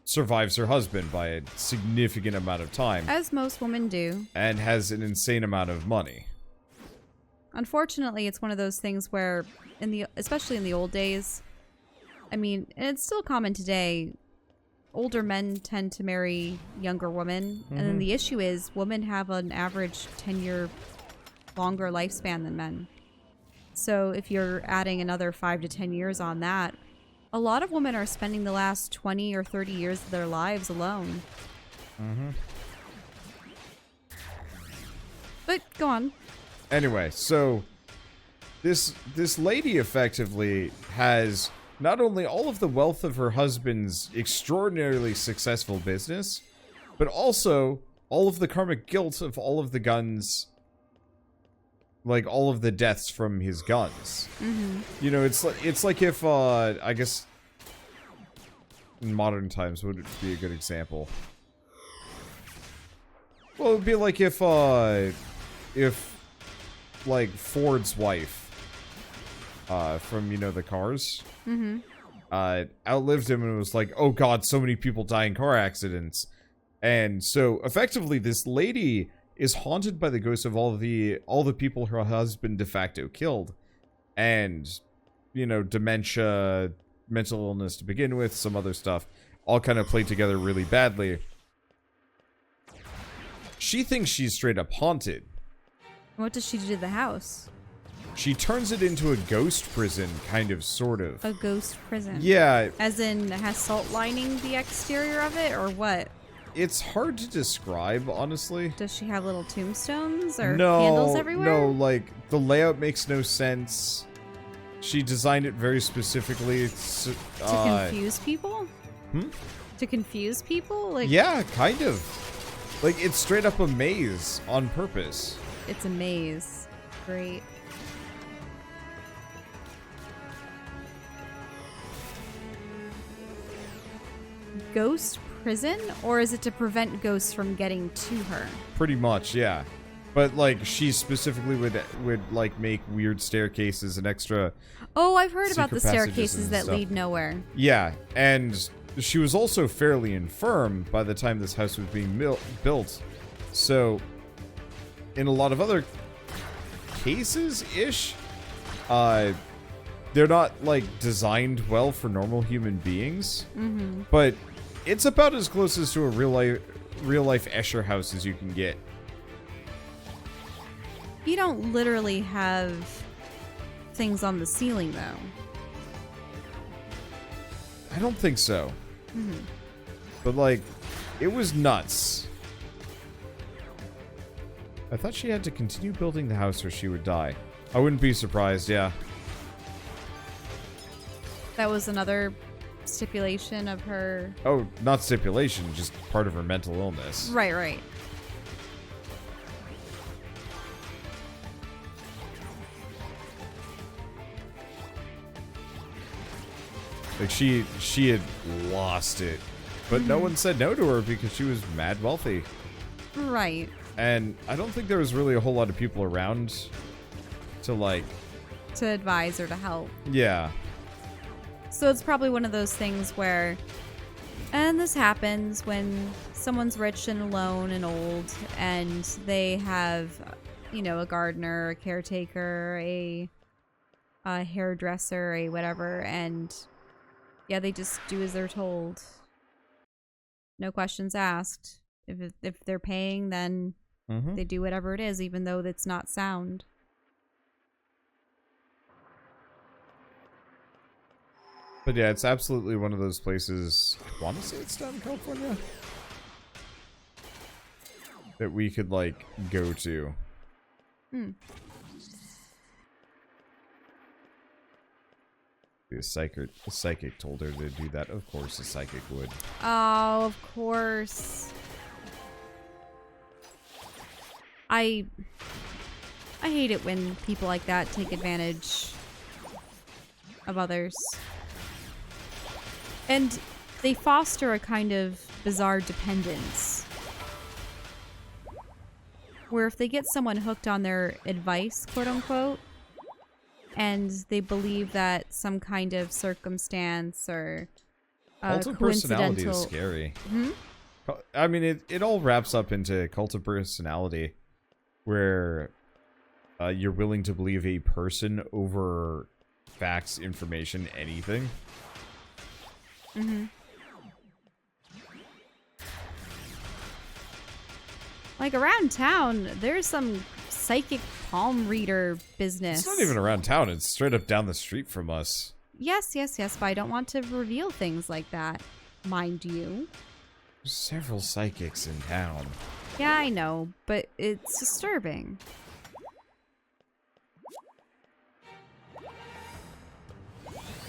survives her husband by a significant amount of time. As most women do. And has an insane amount of money. Unfortunately, it's one of those things where, especially in the old days, I mean, and it's still common today, older men tend to marry younger women. And then the issue is women have an average 10-year longer lifespan than men. So if you're adding another 5 to 10 years on that, a lot of women are spending the last 20 or 30 years of their lives alone. But go on. Anyway, so this lady effectively has not only all of the wealth of her husband's extraordinarily successful business, but also all of the karmic guilt of all of the guns, like all of the deaths from his guns. You know, it's like if I guess in modern times would be a good example. Well, it would be like if like Ford's wife from, you know, the Cars outlived him and was like, oh god, so many people die in car accidents. And so effectively this lady is haunted by the ghosts of all the people her husband de facto killed. And, you know, dementia, mental illness to begin with, some other stuff, all kind of played together really badly. She thinks she's straight up haunted. What does she do to the house? She turns it into a ghost prison, kind of, sort of. A ghost prison? Yeah. As in, has salt lining the exterior of it, or what? It's hard to describe, honestly. Does she have little tombstones or No, candles everywhere? No, like, the layout makes no sense. She designed it very specifically. To confuse people? To confuse people? Like, yeah, kind of. Like, it's straight up a maze on purpose. It's a maze. Great. Ghost prison? Or is it to prevent ghosts from getting to her? Pretty much, yeah. But, like, she specifically would like, make weird staircases and extra... Oh, I've heard about the secret passages staircases and that stuff. lead nowhere. Yeah, and she was also fairly infirm by the time this house was being built. So, in a lot of other cases-ish, they're not, like, designed well for normal human beings. But it's about as close as to a real-life Escher house as you can get. You don't literally have things on the ceiling, though. I don't think so. But, like, it was nuts. I thought she had to continue building the house or she would die. I wouldn't be surprised, yeah. That was another stipulation of her... Oh, not stipulation, just part of her mental illness. Right. Like, she had lost it. But no one said no to her because she was mad wealthy. Right. And I don't think there was really a whole lot of people around to, like... To advise or to help. Yeah. So it's probably one of those things where... And this happens when someone's rich and alone and old, and they have, you know, a gardener, a caretaker, a hairdresser, a whatever, and... Yeah, they just do as they're told. No questions asked. If they're paying, then they do whatever it is, even though it's not sound. But yeah, it's absolutely one of those places... I want to say it's down in California. that we could, like, go to. Hmm. The psychic told her to do that. Of course, the psychic would. Oh, of course. I hate it when people like that take advantage of others. And they foster a kind of bizarre dependence. Where if they get someone hooked on their advice, quote unquote, and they believe that some kind of circumstance or Cult of personality coincidental... is scary. Hmm? I mean, it all wraps up into cult of personality, where you're willing to believe a person over facts, information, anything. Mm-hmm. Like, around town, there's some psychic palm reader business. It's not even around town. It's straight up down the street from us. Yes, but I don't want to reveal things like that, mind you. There's several psychics in town. Yeah, I know, but it's disturbing.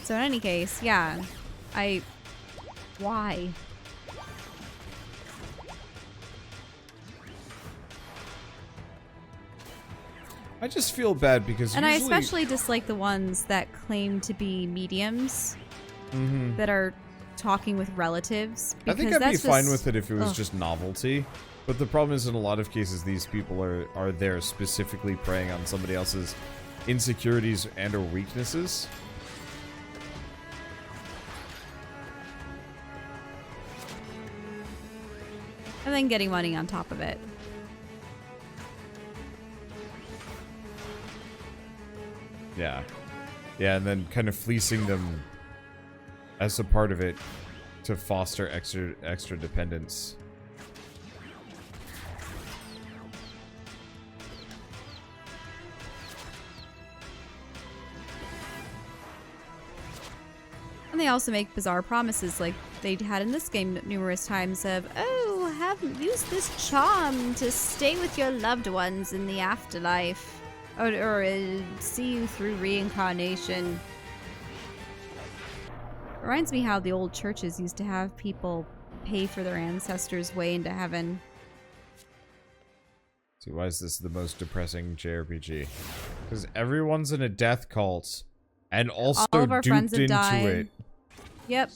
So in any case, yeah, why? I just feel bad because And usually... I especially dislike the ones that claim to be mediums that are talking with relatives. I think I'd be fine with it if it was just novelty. But the problem is, in a lot of cases, these people are there specifically preying on somebody else's insecurities and or weaknesses. And then getting money on top of it. Yeah. Yeah, and then kind of fleecing them as a part of it to foster extra dependence. And they also make bizarre promises like they had in this game numerous times of, oh, use this charm to stay with your loved ones in the afterlife. Or see you through reincarnation. Reminds me how the old churches used to have people pay for their ancestors' way into heaven. See, why is this the most depressing JRPG? Because everyone's in a death cult, and also all of our friends duped have into died. it. Yep.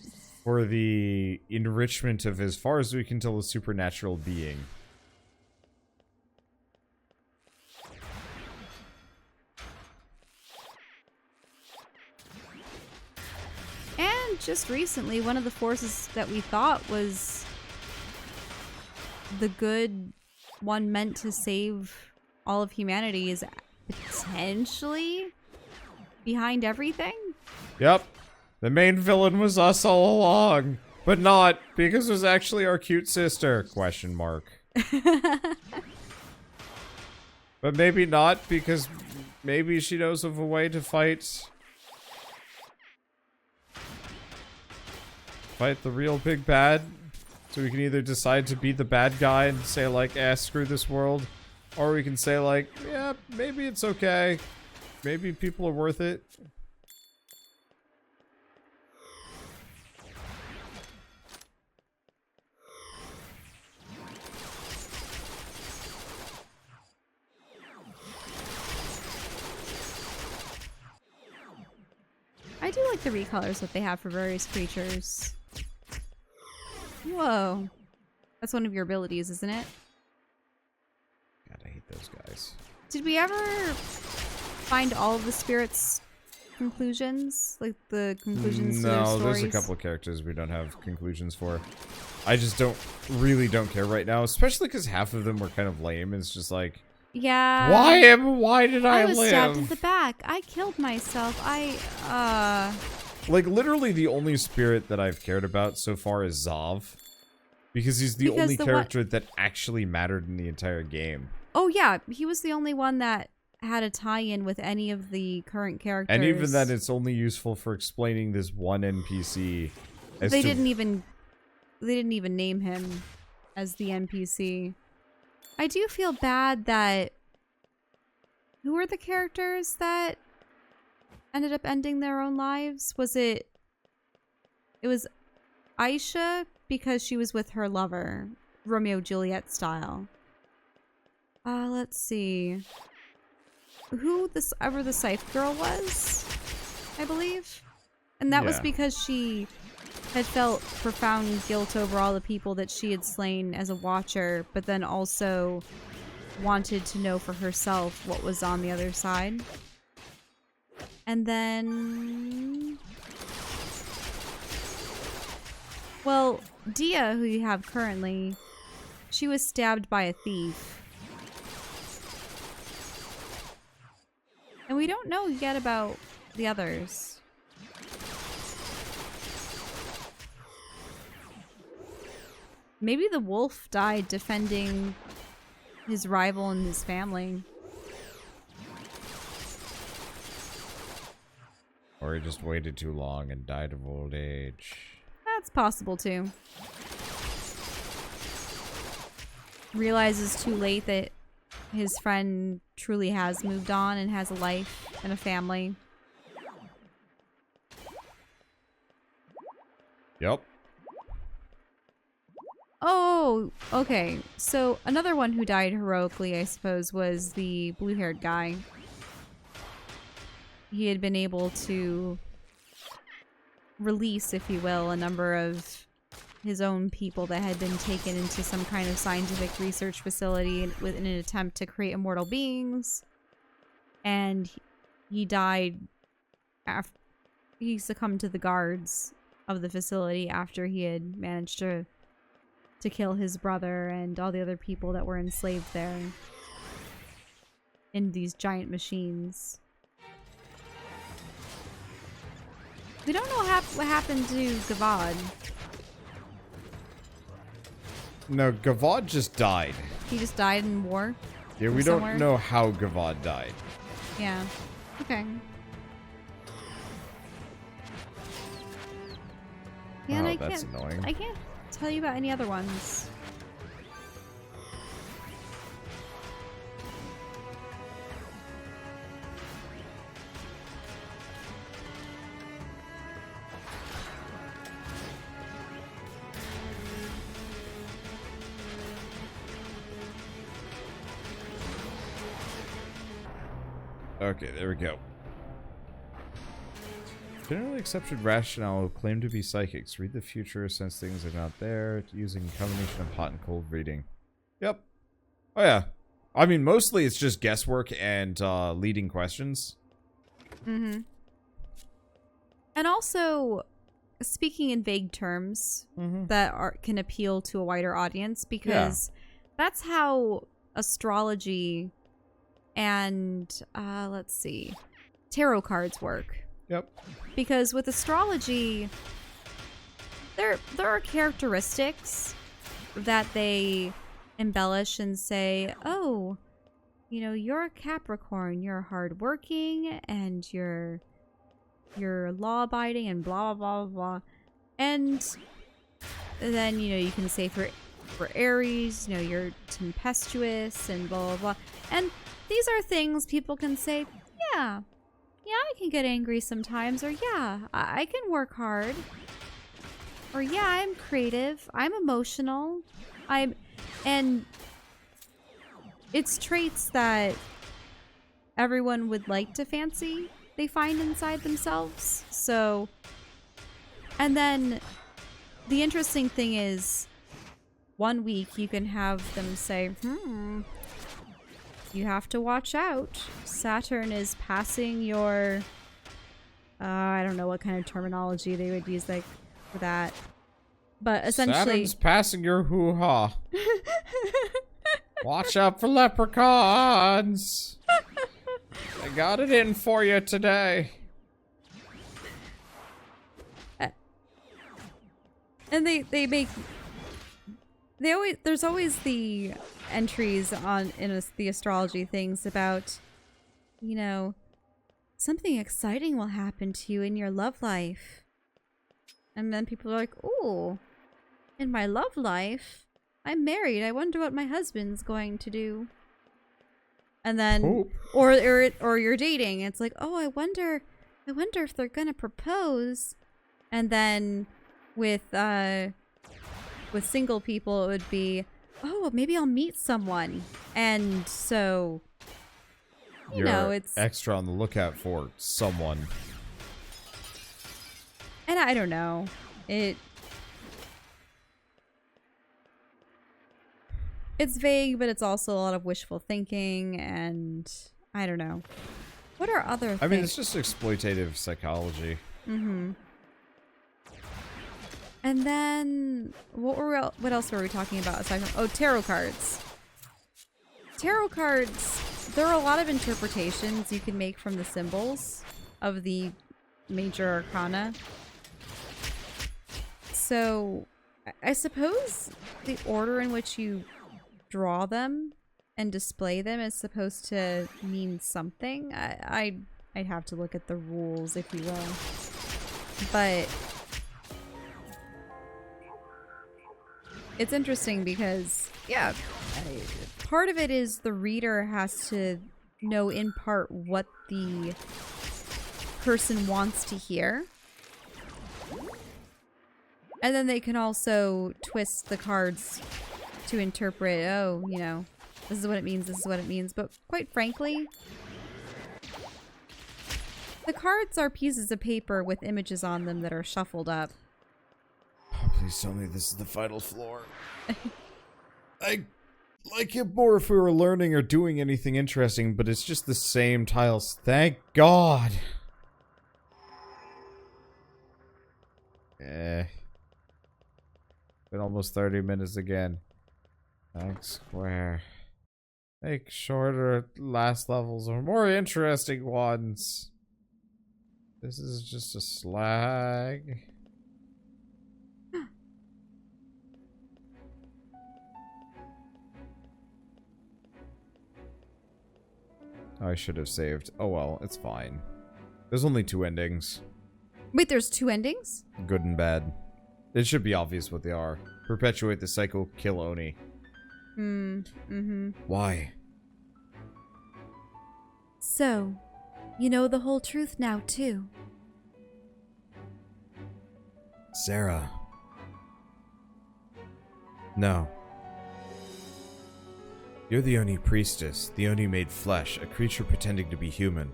For the enrichment of, as far as we can tell, a supernatural being. And just recently, one of the forces that we thought was the good one meant to save all of humanity is potentially behind everything? Yep. The main villain was us all along. But not, because it was actually our cute sister, question mark. But maybe not, because maybe she knows of a way to fight the real big bad. So we can either decide to be the bad guy and say like, screw this world. Or we can say like, yeah, maybe it's okay. Maybe people are worth it. I do like the recolors that they have for various creatures. Whoa. That's one of your abilities, isn't it? God, I hate those guys. Did we ever find all of the spirits' conclusions? Like the conclusions to their stories? No, there's a couple of characters we don't have conclusions for. I just really don't care right now, especially because half of them were kind of lame. It's just like, yeah. Why did I live? I was stabbed in the back. I killed myself. Like, literally the only spirit that I've cared about so far is Zav. Because he's the only character that actually mattered in the entire game. Oh, yeah. He was the only one that had a tie-in with any of the current characters. And even then, it's only useful for explaining this one NPC. They didn't even name him as the NPC. I do feel bad that... Who were the characters that ended up ending their own lives? Was it... It was Aisha because she was with her lover. Romeo Juliet style. Let's see. Who this ever the Scythe girl was, I believe. And that was Yeah. because she had felt profound guilt over all the people that she had slain as a watcher, but then also wanted to know for herself what was on the other side. And then... Well, Dia, who you have currently, she was stabbed by a thief. And we don't know yet about the others. Maybe the wolf died defending his rival and his family. Or he just waited too long and died of old age. That's possible too. Realizes too late that his friend truly has moved on and has a life and a family. Yep. Oh, okay. So another one who died heroically, I suppose, was the blue-haired guy. He had been able to release, if you will, a number of his own people that had been taken into some kind of scientific research facility in an attempt to create immortal beings. And he died after he succumbed to the guards of the facility after he had managed to kill his brother and all the other people that were enslaved there in these giant machines. We don't know what happened to Gavad. No, Gavad just died. He just died in war? Yeah, we somewhere? don't know how Gavad died. Yeah. Okay. Yeah, and Oh, I that's can't, annoying. I can't tell you about any other ones. Okay, there we go. Generally accepted rationale claim to be psychics. Read the future, sense things are not there, using a combination of hot and cold reading. Yep. Oh yeah. I mean, mostly it's just guesswork and leading questions. Mm-hmm. And also, speaking in vague terms that can appeal to a wider audience, because that's how astrology and, let's see, tarot cards work. Yep. Because with astrology, there are characteristics that they embellish and say, oh, you know, you're a Capricorn, you're hardworking, and you're law-abiding, and blah, blah, blah, blah. And then, you know, you can say for Aries, you know, you're tempestuous, and blah, blah, blah. And these are things people can say, yeah, I can get angry sometimes, or yeah, I can work hard. Or yeah, I'm creative, I'm emotional, and it's traits that everyone would like to fancy they find inside themselves. So, and then the interesting thing is, 1 week you can have them say, you have to watch out. Saturn is passing your... I don't know what kind of terminology they would use like for that. But essentially... Saturn's passing your hoo-ha. Watch out for leprechauns. I got it in for you today. And they make... There's always the entries in the astrology things about, you know, something exciting will happen to you in your love life. And then people are like, ooh, in my love life, I'm married. I wonder what my husband's going to do. And then, Poop. or you're dating. It's like, oh, I wonder if they're gonna propose. And then with single people, it would be, oh, maybe I'll meet someone. And so, you know, it's extra on the lookout for someone. And I don't know. It's vague, but it's also a lot of wishful thinking, and I don't know. What are other things? I mean, it's just exploitative psychology. Mm-hmm. And then, what else were we talking about aside from... Oh, tarot cards. Tarot cards, there are a lot of interpretations you can make from the symbols of the major arcana. So, I suppose the order in which you draw them and display them is supposed to mean something. I'd have to look at the rules, if you will. But it's interesting because, yeah, part of it is the reader has to know in part what the person wants to hear. And then they can also twist the cards to interpret, oh, you know, this is what it means, this is what it means. But quite frankly, the cards are pieces of paper with images on them that are shuffled up. Oh, please tell me this is the final floor. I like it more if we were learning or doing anything interesting, but it's just the same tiles. Thank God. Been almost 30 minutes again. Thanks, square. Make shorter last levels or more interesting ones. This is just a slag. I should have saved. Oh well, it's fine. There's only 2 endings. Wait, there's 2 endings? Good and bad. It should be obvious what they are. Perpetuate the cycle, kill Oni. Why? So, you know the whole truth now, too. Sarah. No. You're the Oni Priestess, the Oni made flesh, a creature pretending to be human.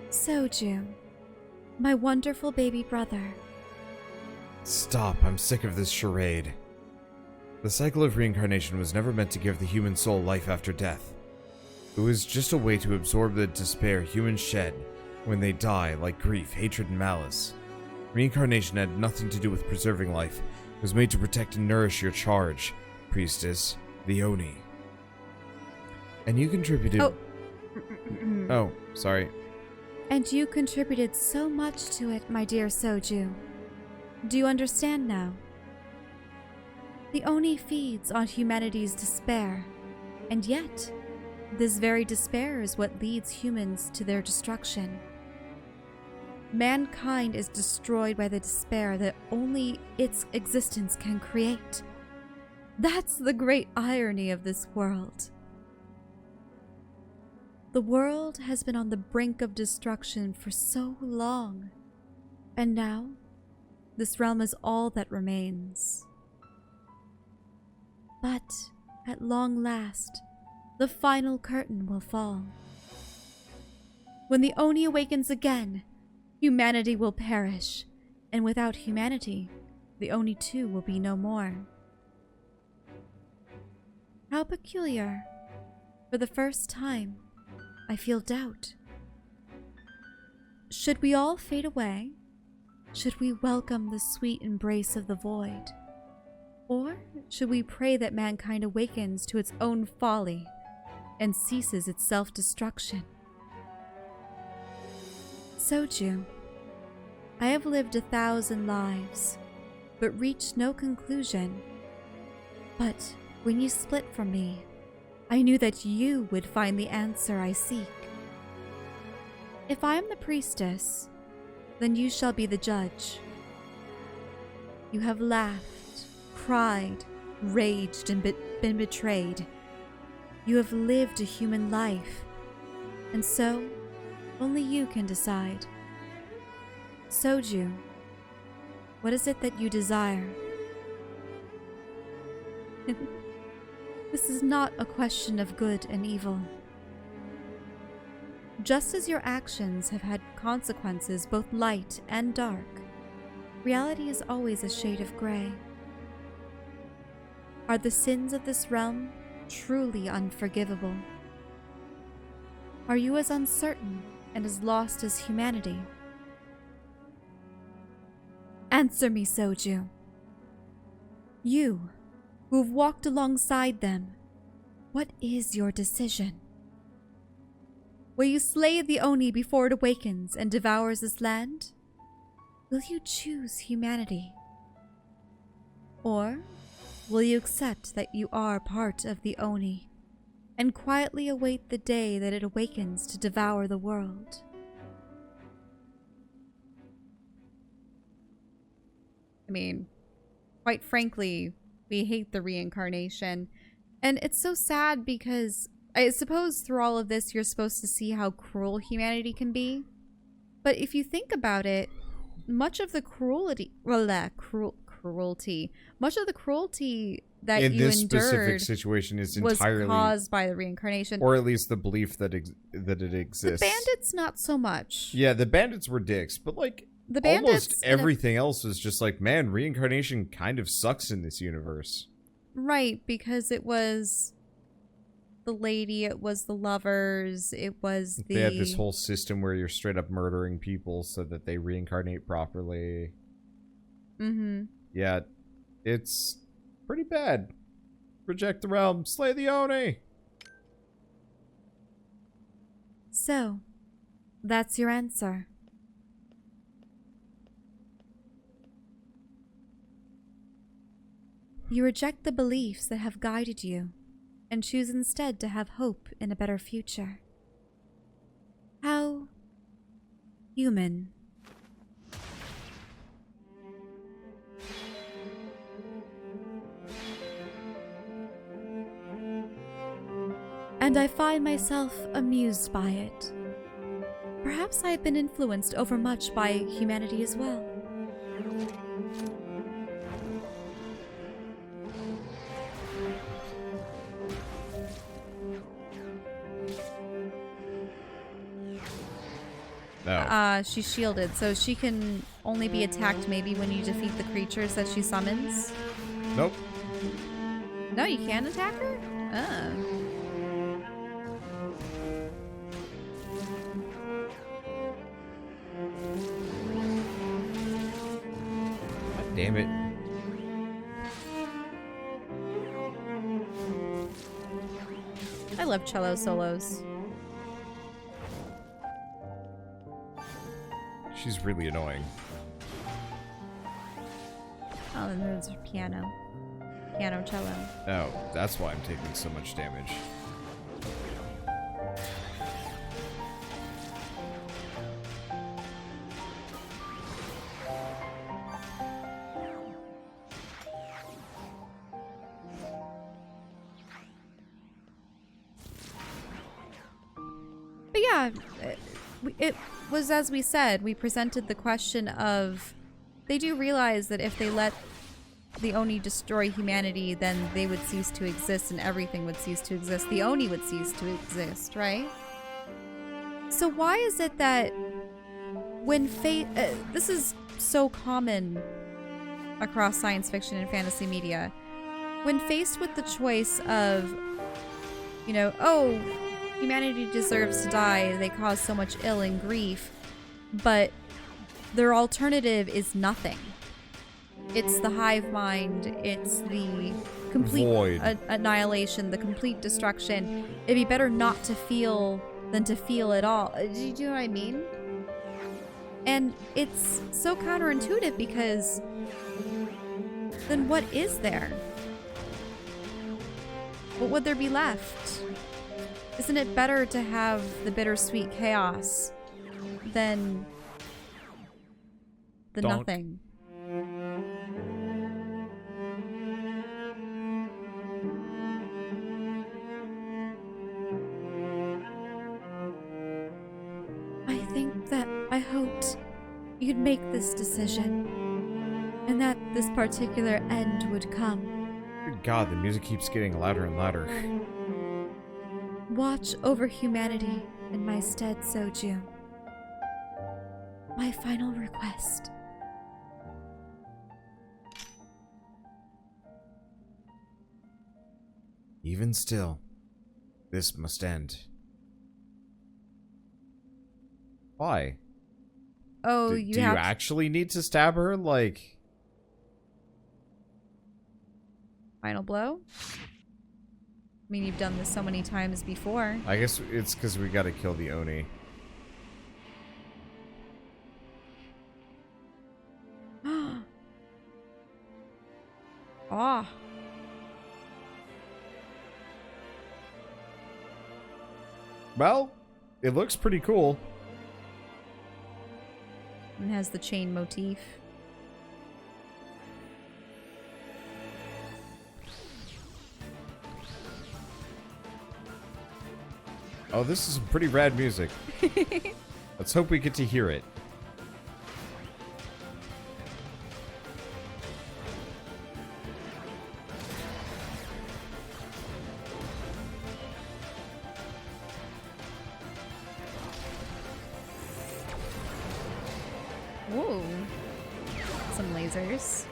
Soju, my wonderful baby brother. Stop, I'm sick of this charade. The cycle of reincarnation was never meant to give the human soul life after death. It was just a way to absorb the despair humans shed when they die, like grief, hatred, and malice. Reincarnation had nothing to do with preserving life. It was made to protect and nourish your charge, Priestess, the Oni. And you contributed... Oh, sorry. And you contributed so much to it, my dear Soju. Do you understand now? The Oni feeds on humanity's despair, and yet, this very despair is what leads humans to their destruction. Mankind is destroyed by the despair that only its existence can create. That's the great irony of this world. The world has been on the brink of destruction for so long, and now, this realm is all that remains. But, at long last, the final curtain will fall. When the Oni awakens again, humanity will perish, and without humanity, the Oni too will be no more. How peculiar. For the first time, I feel doubt. Should we all fade away? Should we welcome the sweet embrace of the void? Or should we pray that mankind awakens to its own folly and ceases its self-destruction? Soju, I have lived 1,000 lives, but reached no conclusion. But when you split from me, I knew that you would find the answer I seek. If I am the priestess, then you shall be the judge. You have laughed, cried, raged, and been betrayed. You have lived a human life, and so only you can decide. Soju, what is it that you desire? This is not a question of good and evil. Just as your actions have had consequences both light and dark, reality is always a shade of gray. Are the sins of this realm truly unforgivable? Are you as uncertain and as lost as humanity? Answer me, Soju. You, who have walked alongside them, what is your decision? Will you slay the Oni before it awakens and devours this land? Will you choose humanity? Or will you accept that you are part of the Oni and quietly await the day that it awakens to devour the world? I mean, quite frankly, we hate the reincarnation. And it's so sad because I suppose through all of this, you're supposed to see how cruel humanity can be. But if you think about it, much of the cruelty that in you this endured specific situation is was entirely caused by the reincarnation. or at least the belief that that it exists. The bandits, not so much. Yeah, the bandits were dicks, but like The bandits, almost everything else was just like, man, reincarnation kind of sucks in this universe. Right, because it was the lady, it was the lovers, it was the... They had this whole system where you're straight up murdering people so that they reincarnate properly. Mm-hmm. Yeah, it's pretty bad. Reject the realm, slay the Oni! So, that's your answer. You reject the beliefs that have guided you and choose instead to have hope in a better future. How human. And I find myself amused by it. Perhaps I have been influenced overmuch by humanity as well. No. She's shielded, so she can only be attacked maybe when you defeat the creatures that she summons. Nope. No, you can't attack her? Oh. God damn it. I love cello solos. She's really annoying. Oh, and there's her piano. Piano cello. Oh, that's why I'm taking so much damage. But yeah, it was as we said, we presented the question of, they do realize that if they let the Oni destroy humanity, then they would cease to exist and everything would cease to exist. The Oni would cease to exist, right? So why is it that when fate... this is so common across science fiction and fantasy media. When faced with the choice of, you know, oh, humanity deserves to die, they cause so much ill and grief, but their alternative is nothing. It's the hive mind, it's the complete annihilation, the complete destruction. It'd be better not to feel than to feel at all. Do you know what I mean? And it's so counterintuitive because then what is there? What would there be left? Isn't it better to have the bittersweet chaos than the Donk. nothing? I hoped you'd make this decision, and that this particular end would come. Good God, the music keeps getting louder and louder. Watch over humanity in my stead, Soju. My final request. Even still, this must end. Why? Oh, Do you actually need to stab her? Like... Final blow? I mean, you've done this so many times before. I guess it's because we gotta kill the Oni. Ah. Well, it looks pretty cool. And has the chain motif. Oh, this is some pretty rad music. Let's hope we get to hear it. Whoa. Some lasers.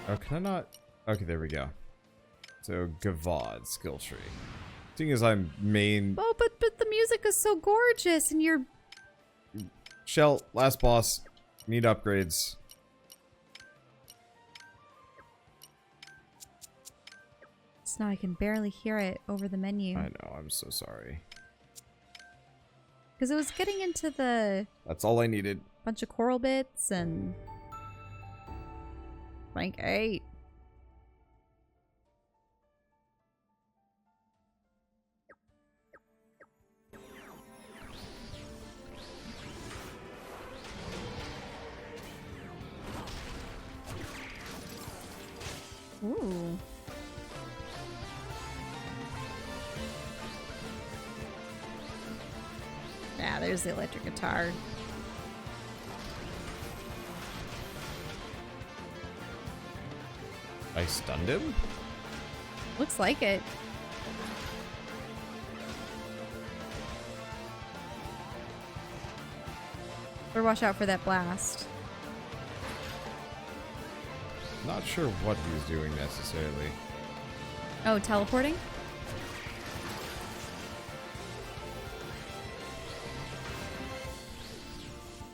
Oh, can I not? Okay, there we go. So, Gavad, skill tree. Seeing as I'm main... Oh, but the music is so gorgeous, and you're... Shell, last boss. Need upgrades. So now I can barely hear it over the menu. I know, I'm so sorry. Because it was getting into the That's all I needed. bunch of coral bits and... Rank 8. Ooh. Yeah, there's the electric guitar. I stunned him? Looks like it. Or watch out for that blast. Not sure what he was doing necessarily. Oh, teleporting?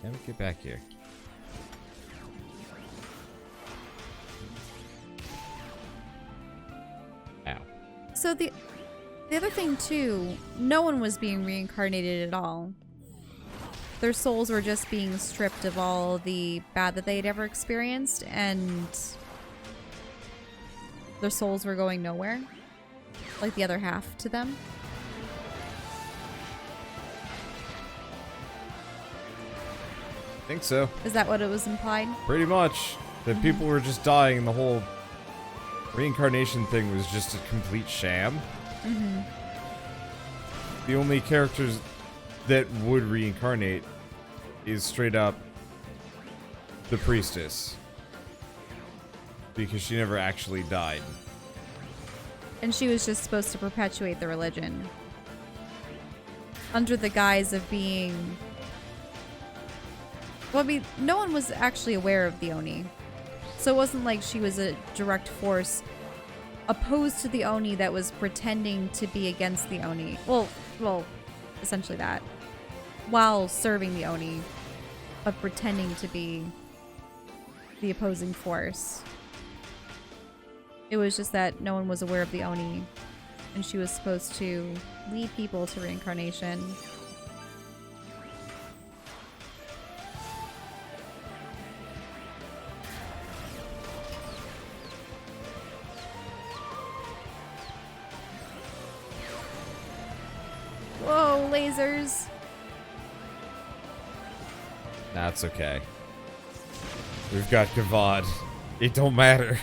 Let me get back here. Ow. So the other thing too, no one was being reincarnated at all. Their souls were just being stripped of all the bad that they had ever experienced, and their souls were going nowhere. Like the other half to them. I think so. Is that what it was implied? Pretty much. That people were just dying and the whole reincarnation thing was just a complete sham. Mm-hmm. The only characters that would reincarnate is straight up the priestess. Because she never actually died. And she was just supposed to perpetuate the religion. Under the guise of being... Well, I mean, no one was actually aware of the Oni. So it wasn't like she was a direct force opposed to the Oni that was pretending to be against the Oni. Well, essentially that. While serving the Oni, but pretending to be the opposing force. It was just that no one was aware of the Oni, and she was supposed to lead people to reincarnation. lasers. That's okay. We've got Kavad. It don't matter.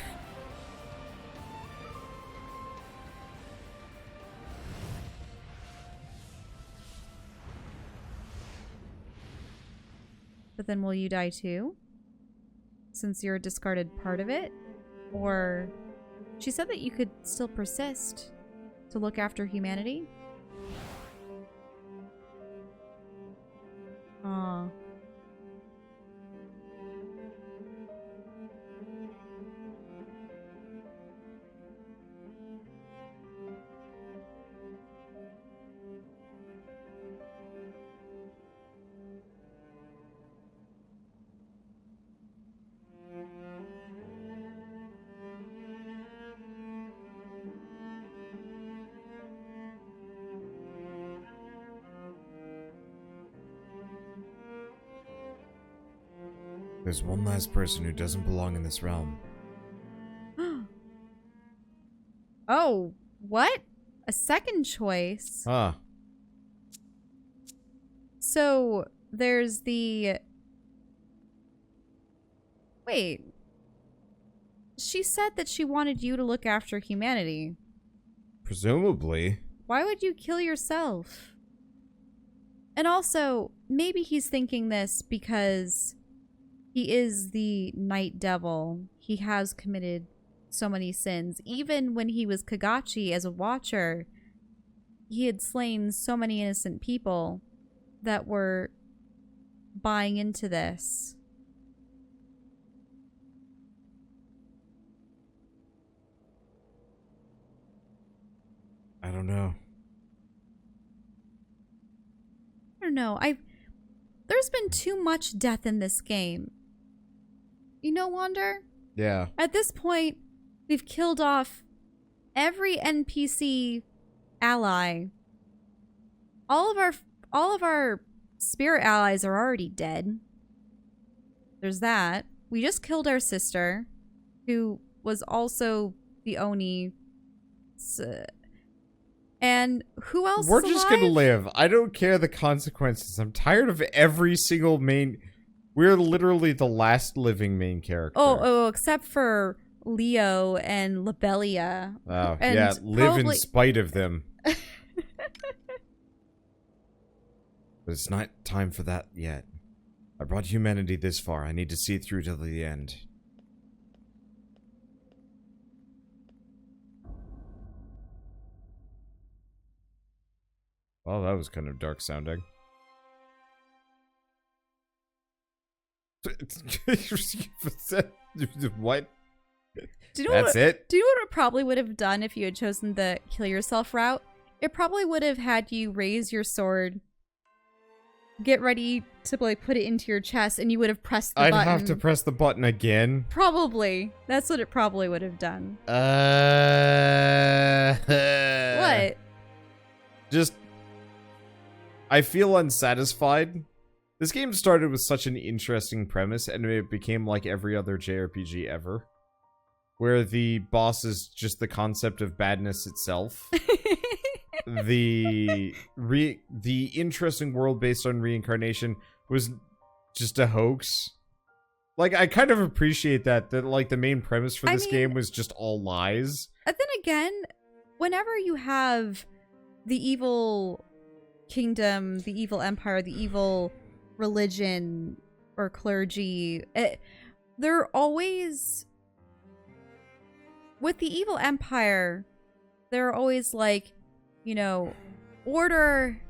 But then will you die too? Since you're a discarded part of it? Or... She said that you could still persist to look after humanity. Aw. There's one last person who doesn't belong in this realm. Oh, what? A second choice? Huh. So, there's the... Wait. She said that she wanted you to look after humanity. Presumably. Why would you kill yourself? And also, maybe he's thinking this because he is the Night Devil. He has committed so many sins. Even when he was Kagachi as a Watcher, he had slain so many innocent people that were buying into this. I don't know. I don't know. There's been too much death in this game. You know, Wander? Yeah. At this point, we've killed off every NPC ally. All of our spirit allies are already dead. There's that. We just killed our sister, who was also the Oni. And who else We're is just alive? gonna live. I don't care the consequences. I'm tired of every single main... We're literally the last living main character. Oh, except for Leo and Lobelia. Oh, and yeah, live in probably- spite of them. But it's not time for that yet. I brought humanity this far. I need to see it through till the end. Well, that was kind of dark sounding. What? Do you know That's it? Do you know what it probably would have done if you had chosen the kill yourself route? It probably would have had you raise your sword, get ready to like put it into your chest, and you would have pressed the button. I'd have to press the button again. Probably. That's what it probably would have done. What? Just... I feel unsatisfied. This game started with such an interesting premise, and it became like every other JRPG ever. Where the boss is just the concept of badness itself. The interesting world based on reincarnation was just a hoax. Like, I kind of appreciate that like the main premise for this game was just all lies. And then again, whenever you have the evil kingdom, the evil empire, the evil religion or clergy, they're always... With the evil empire, they're always like, you know, order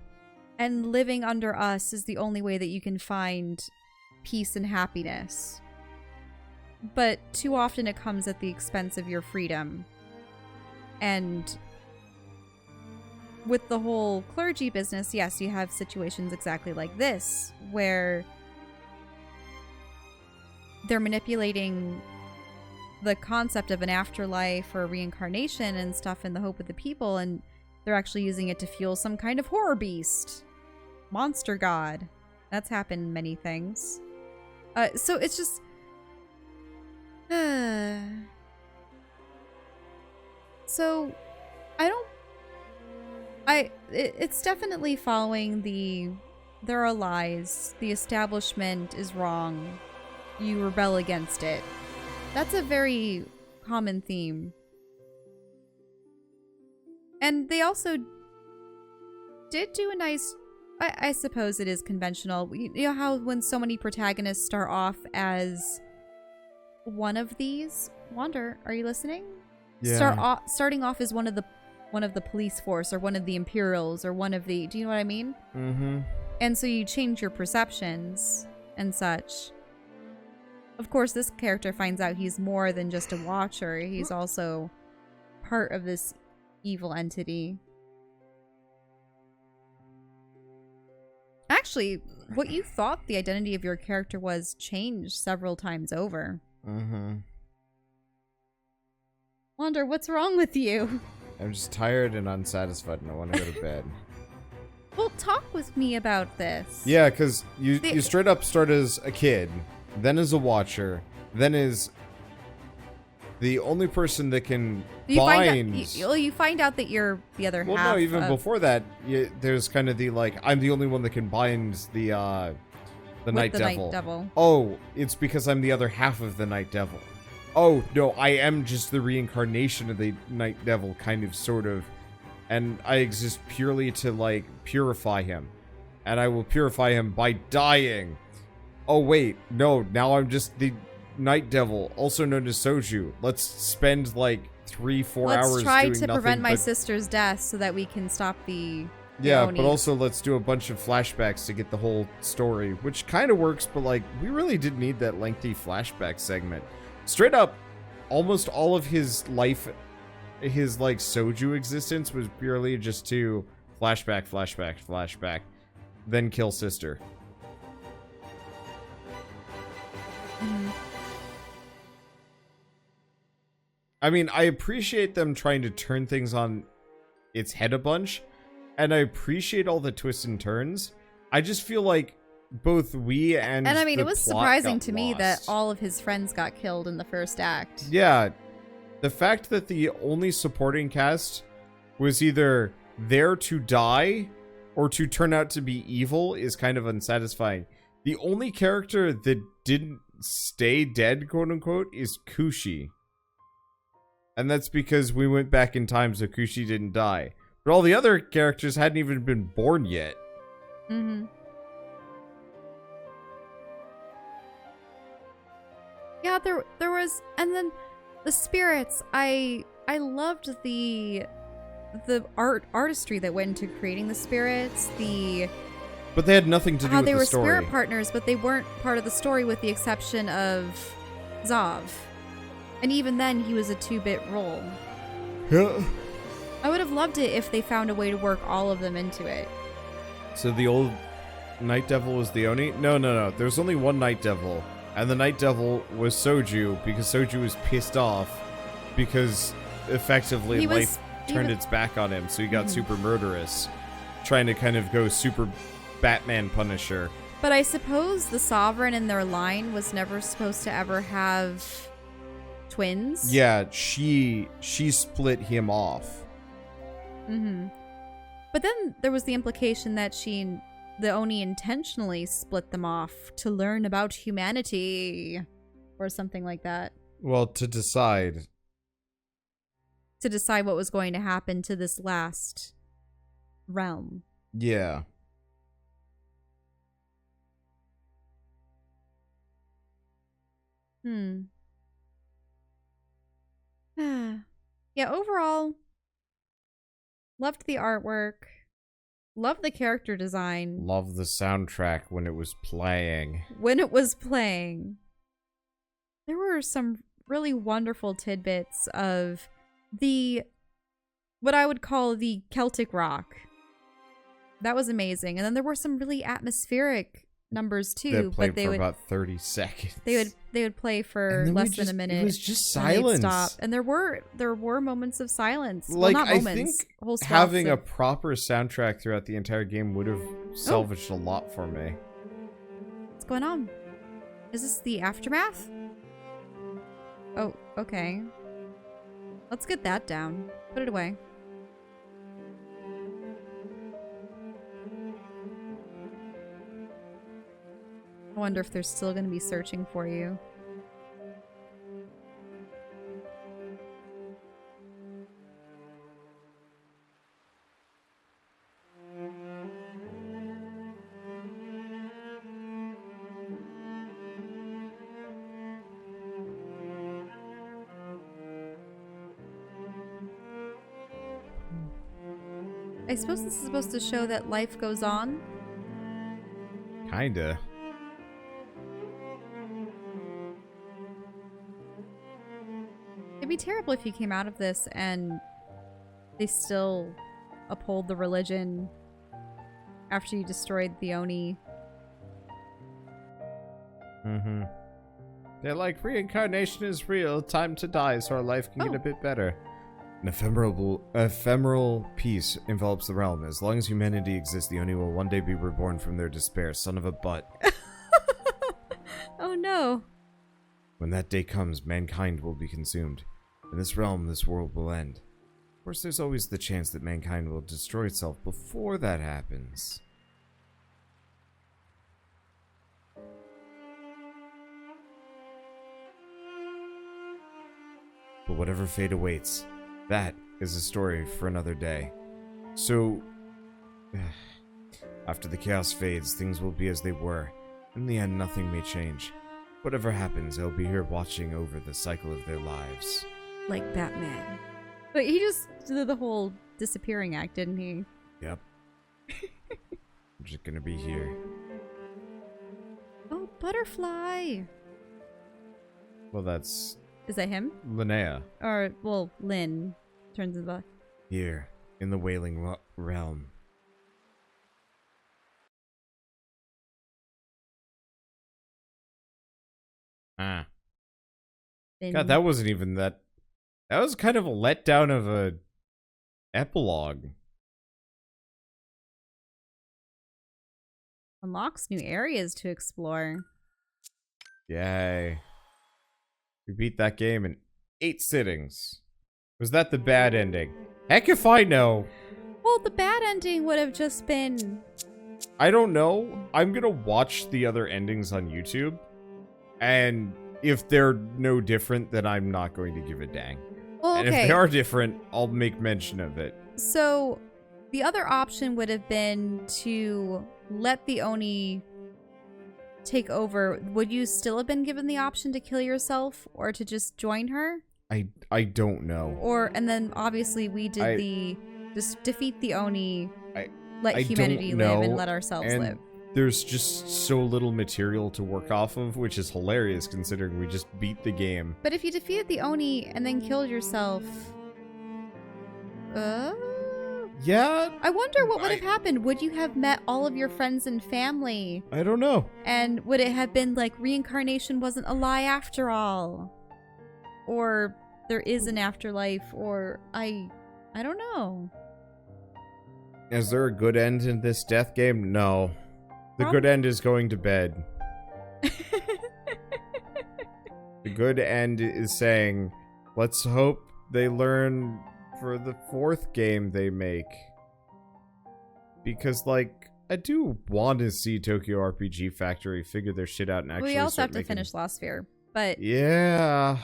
and living under us is the only way that you can find peace and happiness. But too often it comes at the expense of your freedom. And with the whole clergy business, yes, you have situations exactly like this, where they're manipulating the concept of an afterlife or reincarnation and stuff in the hope of the people, and they're actually using it to fuel some kind of horror beast. Monster god. That's happened in many things. So it's just... So, I don't... It's definitely following the there are lies, the establishment is wrong, you rebel against it. That's a very common theme. And they also did do a nice, I suppose it is conventional. You know how when so many protagonists start off as one of these? Wander, are you listening? Yeah. Starting off as one of the police force or one of the Imperials or one of the, do you know what I mean? Mm-hmm. And so you change your perceptions and such. Of course, this character finds out he's more than just a watcher. He's also part of this evil entity. Actually, what you thought the identity of your character was changed several times over. Mm-hmm. Wander, what's wrong with you? I'm just tired and unsatisfied and I want to go to bed. Well, talk with me about this. Yeah, because you straight up start as a kid, then as a watcher, then as the only person that can bind... You find out that you're the other half. Well, no, even before that, there's kind of the, like, I'm the only one that can bind the Night Devil. Oh, it's because I'm the other half of the Night Devil. Oh, no, I am just the reincarnation of the Night Devil, kind of, sort of. And I exist purely to, like, purify him. And I will purify him by dying. Oh, wait, no, now I'm just the Night Devil, also known as Soju. Let's spend, like, 3-4 hours Let's try doing to nothing prevent my but... sister's death so that we can stop the Yeah, Oni. but also let's do a bunch of flashbacks to get the whole story, which kind of works, but, like, we really did need that lengthy flashback segment. Straight up, almost all of his life, his, like, Soju existence was purely just to flashback, then kill sister. I mean, I appreciate them trying to turn things on its head a bunch, and I appreciate all the twists and turns. I just feel like both we and I mean, the it was plot surprising got to me lost. that all of his friends got killed in the first act. Yeah, the fact that the only supporting cast was either there to die or to turn out to be evil is kind of unsatisfying. The only character that didn't stay dead, quote unquote, is Kushi. And that's because we went back in time so Kushi didn't die. But all the other characters hadn't even been born yet. Mm-hmm. Yeah, there was, and then the spirits. I loved the artistry that went into creating the spirits. But they had nothing to do how with they the were story. spirit partners, but they weren't part of the story with the exception of Zav. And even then, he was a 2-bit role. Yeah. I would have loved it if they found a way to work all of them into it. So the old Night Devil was the Oni? No. There's only one Night Devil. And the Night Devil was Soju, because Soju was pissed off because effectively life turned its back on him, so he got super murderous. Trying to kind of go super Batman Punisher. But I suppose the Sovereign in their line was never supposed to ever have twins. Yeah, she split him off. Mm-hmm. But then there was the implication that the Oni intentionally split them off to learn about humanity or something like that. Well, to decide what was going to happen to this last realm. Yeah. Yeah, overall, loved the artwork. Loved the character design. Loved the soundtrack when it was playing. There were some really wonderful tidbits of what I would call the Celtic rock. That was amazing. And then there were some really atmospheric numbers too, but they would about 30 seconds. They would play for less than a minute. It was just silence. Stop. And there were moments of silence. Like, well, not moments. I think whole having a proper soundtrack throughout the entire game would have salvaged a lot for me. What's going on? Is this the aftermath? Oh, okay. Let's get that down. Put it away. I wonder if they're still going to be searching for you. I suppose this is supposed to show that life goes on. Kinda. It'd be terrible if you came out of this and they still uphold the religion after you destroyed the Oni. Mm-hmm. They're like, reincarnation is real, time to die so our life can get a bit better. An ephemeral peace envelops the realm. As long as humanity exists, the Oni will one day be reborn from their despair. Son of a butt. Oh no. When that day comes, mankind will be consumed. In this realm, this world will end. Of course, there's always the chance that mankind will destroy itself before that happens. But whatever fate awaits, that is a story for another day. So, after the chaos fades, things will be as they were. In the end, nothing may change. Whatever happens, I'll be here watching over the cycle of their lives. Like Batman. But he just did the whole disappearing act, didn't he? Yep. I'm just gonna be here. Oh, butterfly. Well, that's Is that him? Linnea. Or, well, Lynn turns into... Here, in the Wailing Realm. Ah. Lynn. God, that wasn't even that... That was kind of a letdown of a epilogue. Unlocks new areas to explore. Yay. We beat that game in 8 sittings. Was that the bad ending? Heck if I know. Well, the bad ending would have just been... I don't know. I'm gonna watch the other endings on YouTube. And if they're no different, then I'm not going to give a dang. Well, And if they are different, I'll make mention of it. So, the other option would have been to let the Oni take over. Would you still have been given the option to kill yourself or to just join her? I don't know. Or, and then obviously we did just defeat the Oni, let humanity live and let ourselves live. There's just so little material to work off of, which is hilarious considering we just beat the game. But if you defeated the Oni and then killed yourself... Yeah? I wonder what would have happened. Would you have met all of your friends and family? I don't know. And would it have been like reincarnation wasn't a lie after all? Or there is an afterlife, or I don't know. Is there a good end in this death game? No. The good end is going to bed. The good end is saying, let's hope they learn for the 4th game they make. Because, like, I do want to see Tokyo RPG Factory figure their shit out and actually We also have to making... finish Lost Sphere, but... Yeah.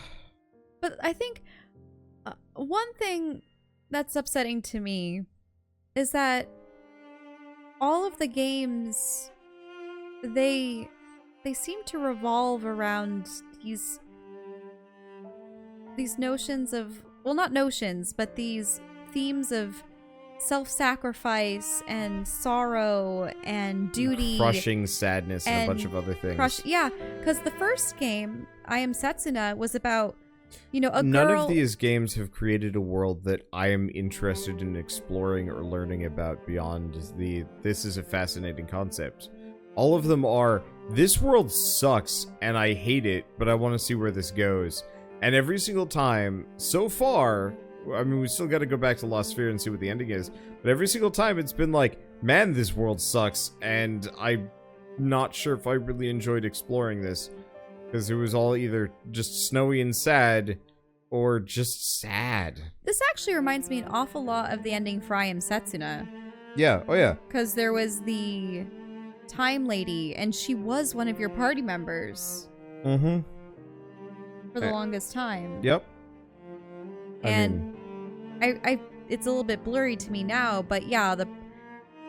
But I think one thing that's upsetting to me is that all of the games, they seem to revolve around these notions of, well, not notions, but these themes of self-sacrifice and sorrow and duty, crushing sadness and a bunch of other things. Yeah, because the first game, I Am Setsuna, was about, you know, a None girl... of these games have created a world that I am interested in exploring or learning about beyond this is a fascinating concept. All of them are, this world sucks and I hate it, but I want to see where this goes. And every single time, so far, I mean, we still got to go back to Lost Sphere and see what the ending is, but every single time it's been like, man, this world sucks, and I'm not sure if I really enjoyed exploring this. Because it was all either just snowy and sad, or just sad. This actually reminds me an awful lot of the ending for I Am Setsuna. Yeah, oh yeah. Because there was time lady, and she was one of your party members Mm-hmm. for the longest time. Yep. And I it's a little bit blurry to me now, but yeah,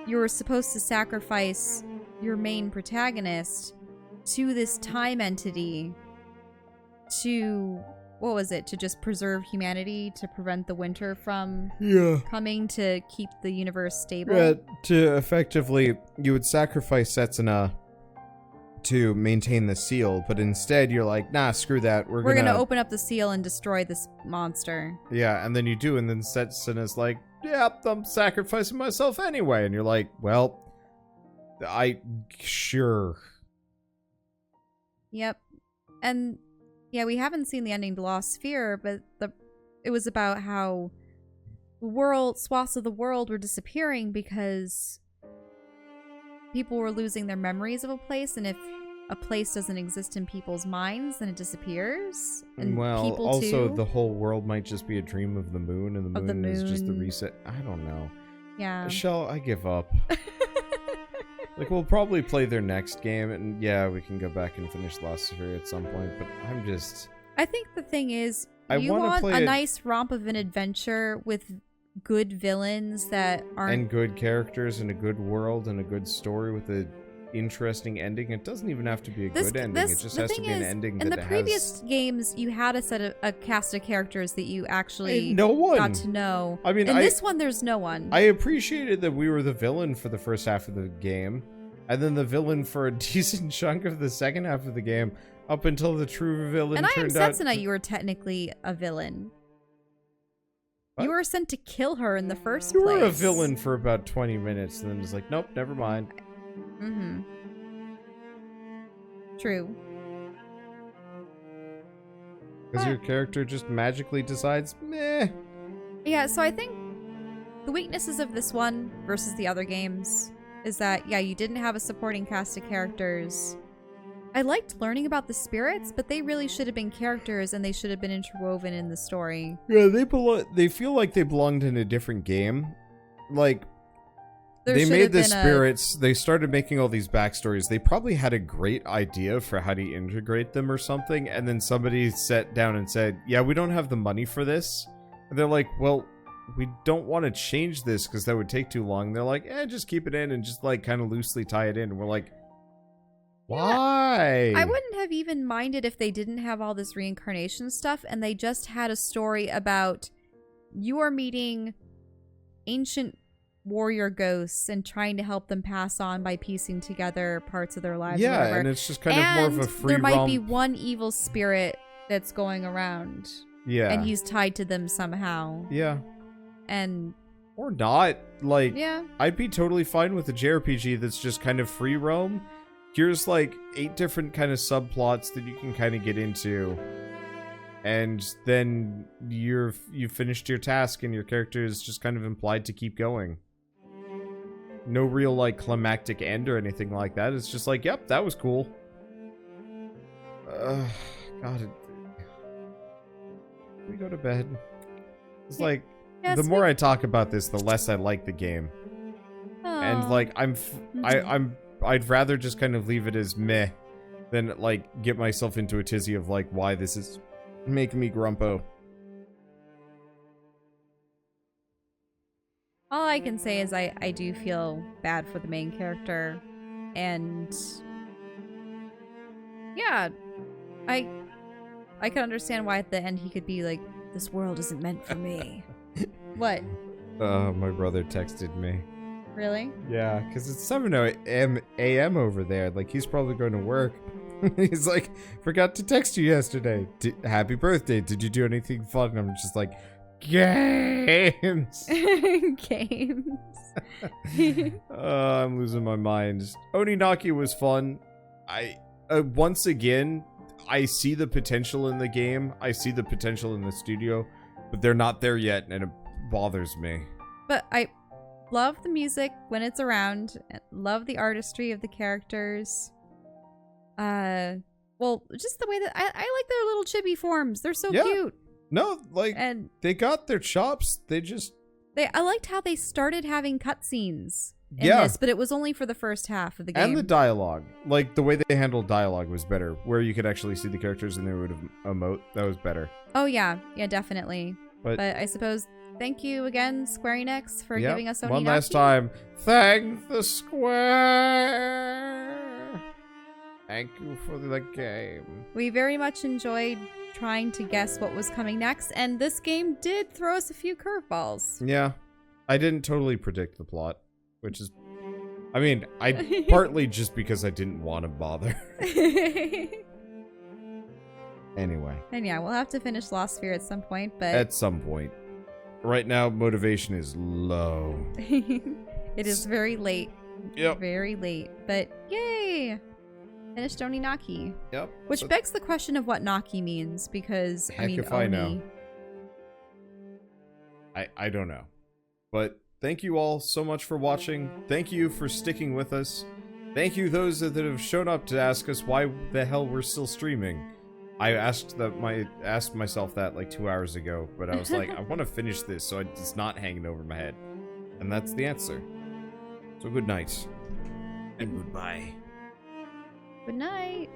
you were supposed to sacrifice your main protagonist to this time entity to, what was it, to just preserve humanity, to prevent the winter from coming, to keep the universe stable. Yeah, to effectively, you would sacrifice Setsuna to maintain the seal, but instead you're like, nah, screw that. We're gonna open up the seal and destroy this monster. Yeah, and then you do, and then Setsuna's like, yep, I'm sacrificing myself anyway. And you're like, well, sure. Yep. And yeah, we haven't seen the ending to Lost Sphere, but it was about how swaths of the world were disappearing because people were losing their memories of a place, and if a place doesn't exist in people's minds, then it disappears. And well, people also too. The whole world might just be a dream of the moon, and the moon is just the reset. I don't know. Yeah. Michelle, I give up. Like, we'll probably play their next game, and yeah, we can go back and finish Lost Sphere at some point, but I think the thing is, I you wanna want play a it- nice romp of an adventure with good villains that aren't... and good characters, and a good world, and a good story with a interesting ending. It doesn't even have to be a good ending. It just has to be an ending in that the has... previous games, you had a cast of characters that you actually no one got to know. I mean, in this one, there's no one. I appreciated that we were the villain for the first half of the game, and then the villain for a decent chunk of the second half of the game, up until the true villain turned out... And I am Setsuna, you were technically a villain. What? You were sent to kill her in the first You place. were a villain for about 20 minutes, and then it's like, nope, never mind. Mm-hmm. True. Because your character just magically decides, meh. Yeah, so I think the weaknesses of this one versus the other games is that, yeah, you didn't have a supporting cast of characters. I liked learning about the spirits, but they really should have been characters, and they should have been interwoven in the story. Yeah, they feel like they belonged in a different game. Like, they made the spirits, they started making all these backstories. They probably had a great idea for how to integrate them or something, and then somebody sat down and said, yeah, we don't have the money for this. And they're like, well, we don't want to change this because that would take too long. They're like, just keep it in and just like kind of loosely tie it in. And we're like, why? I wouldn't have even minded if they didn't have all this reincarnation stuff and they just had a story about you are meeting ancient warrior ghosts and trying to help them pass on by piecing together parts of their lives. or whatever. And it's just kind of more of a free there might romp. be one evil spirit that's going around. Yeah. And he's tied to them somehow. Yeah. And... or not. Like, yeah. I'd be totally fine with a JRPG that's just kind of free roam. Here's like 8 different kind of subplots that you can kind of get into. And then you've finished your task and your character is just kind of implied to keep going. No real like climactic end or anything like that. It's just like, yep, that was cool. God. We go to bed. It's like, Yes, the more I talk about this, the less I like the game. And like, I'd rather just kind of leave it as meh than like get myself into a tizzy of like why this is making me grumpo. All I can say is I do feel bad for the main character. And yeah, I can understand why at the end he could be like, this world isn't meant for me. What? My brother texted me. Really? Yeah, because it's 7 a.m. over there. Like, he's probably going to work. He's like, forgot to text you yesterday. Happy birthday. Did you do anything fun? And I'm just like, games. Games. I'm losing my mind. Oninaki was fun. Once again, I see the potential in the game. I see the potential in the studio, but they're not there yet, and it bothers me. But I love the music when it's around. Love the artistry of the characters. Well, just the way that I like their little chibi forms. They're so cute. No, like, and they got their chops. I liked how they started having cutscenes in Yeah. this, but it was only for the first half of the game. And the dialogue. Like, the way they handled dialogue was better. Where you could actually see the characters and they would emote. That was better. Oh, yeah. Yeah, definitely. But I suppose, thank you again, Square Enix, for yeah, giving us Oninaki. one last time. Thank the Square. Thank you for the game. We very much enjoyed trying to guess what was coming next, and this game did throw us a few curveballs. Yeah. I didn't totally predict the plot, which is... I mean, I partly just because I didn't want to bother. Anyway. And yeah, we'll have to finish Lost Sphere at some point, but... At some point. Right now, motivation is low. It is very late. Yep. Very late. But yay! Finished Oninaki. Yep. Which So- begs the question of what Naki means, because, Heck I mean, if I know. Oni... I don't know. But thank you all so much for watching. Thank you for sticking with us. Thank you those that have shown up to ask us why the hell we're still streaming. I asked myself that like 2 hours ago, but I was like, I want to finish this so it's not hanging over my head. And that's the answer. So good night. And goodbye. Good night.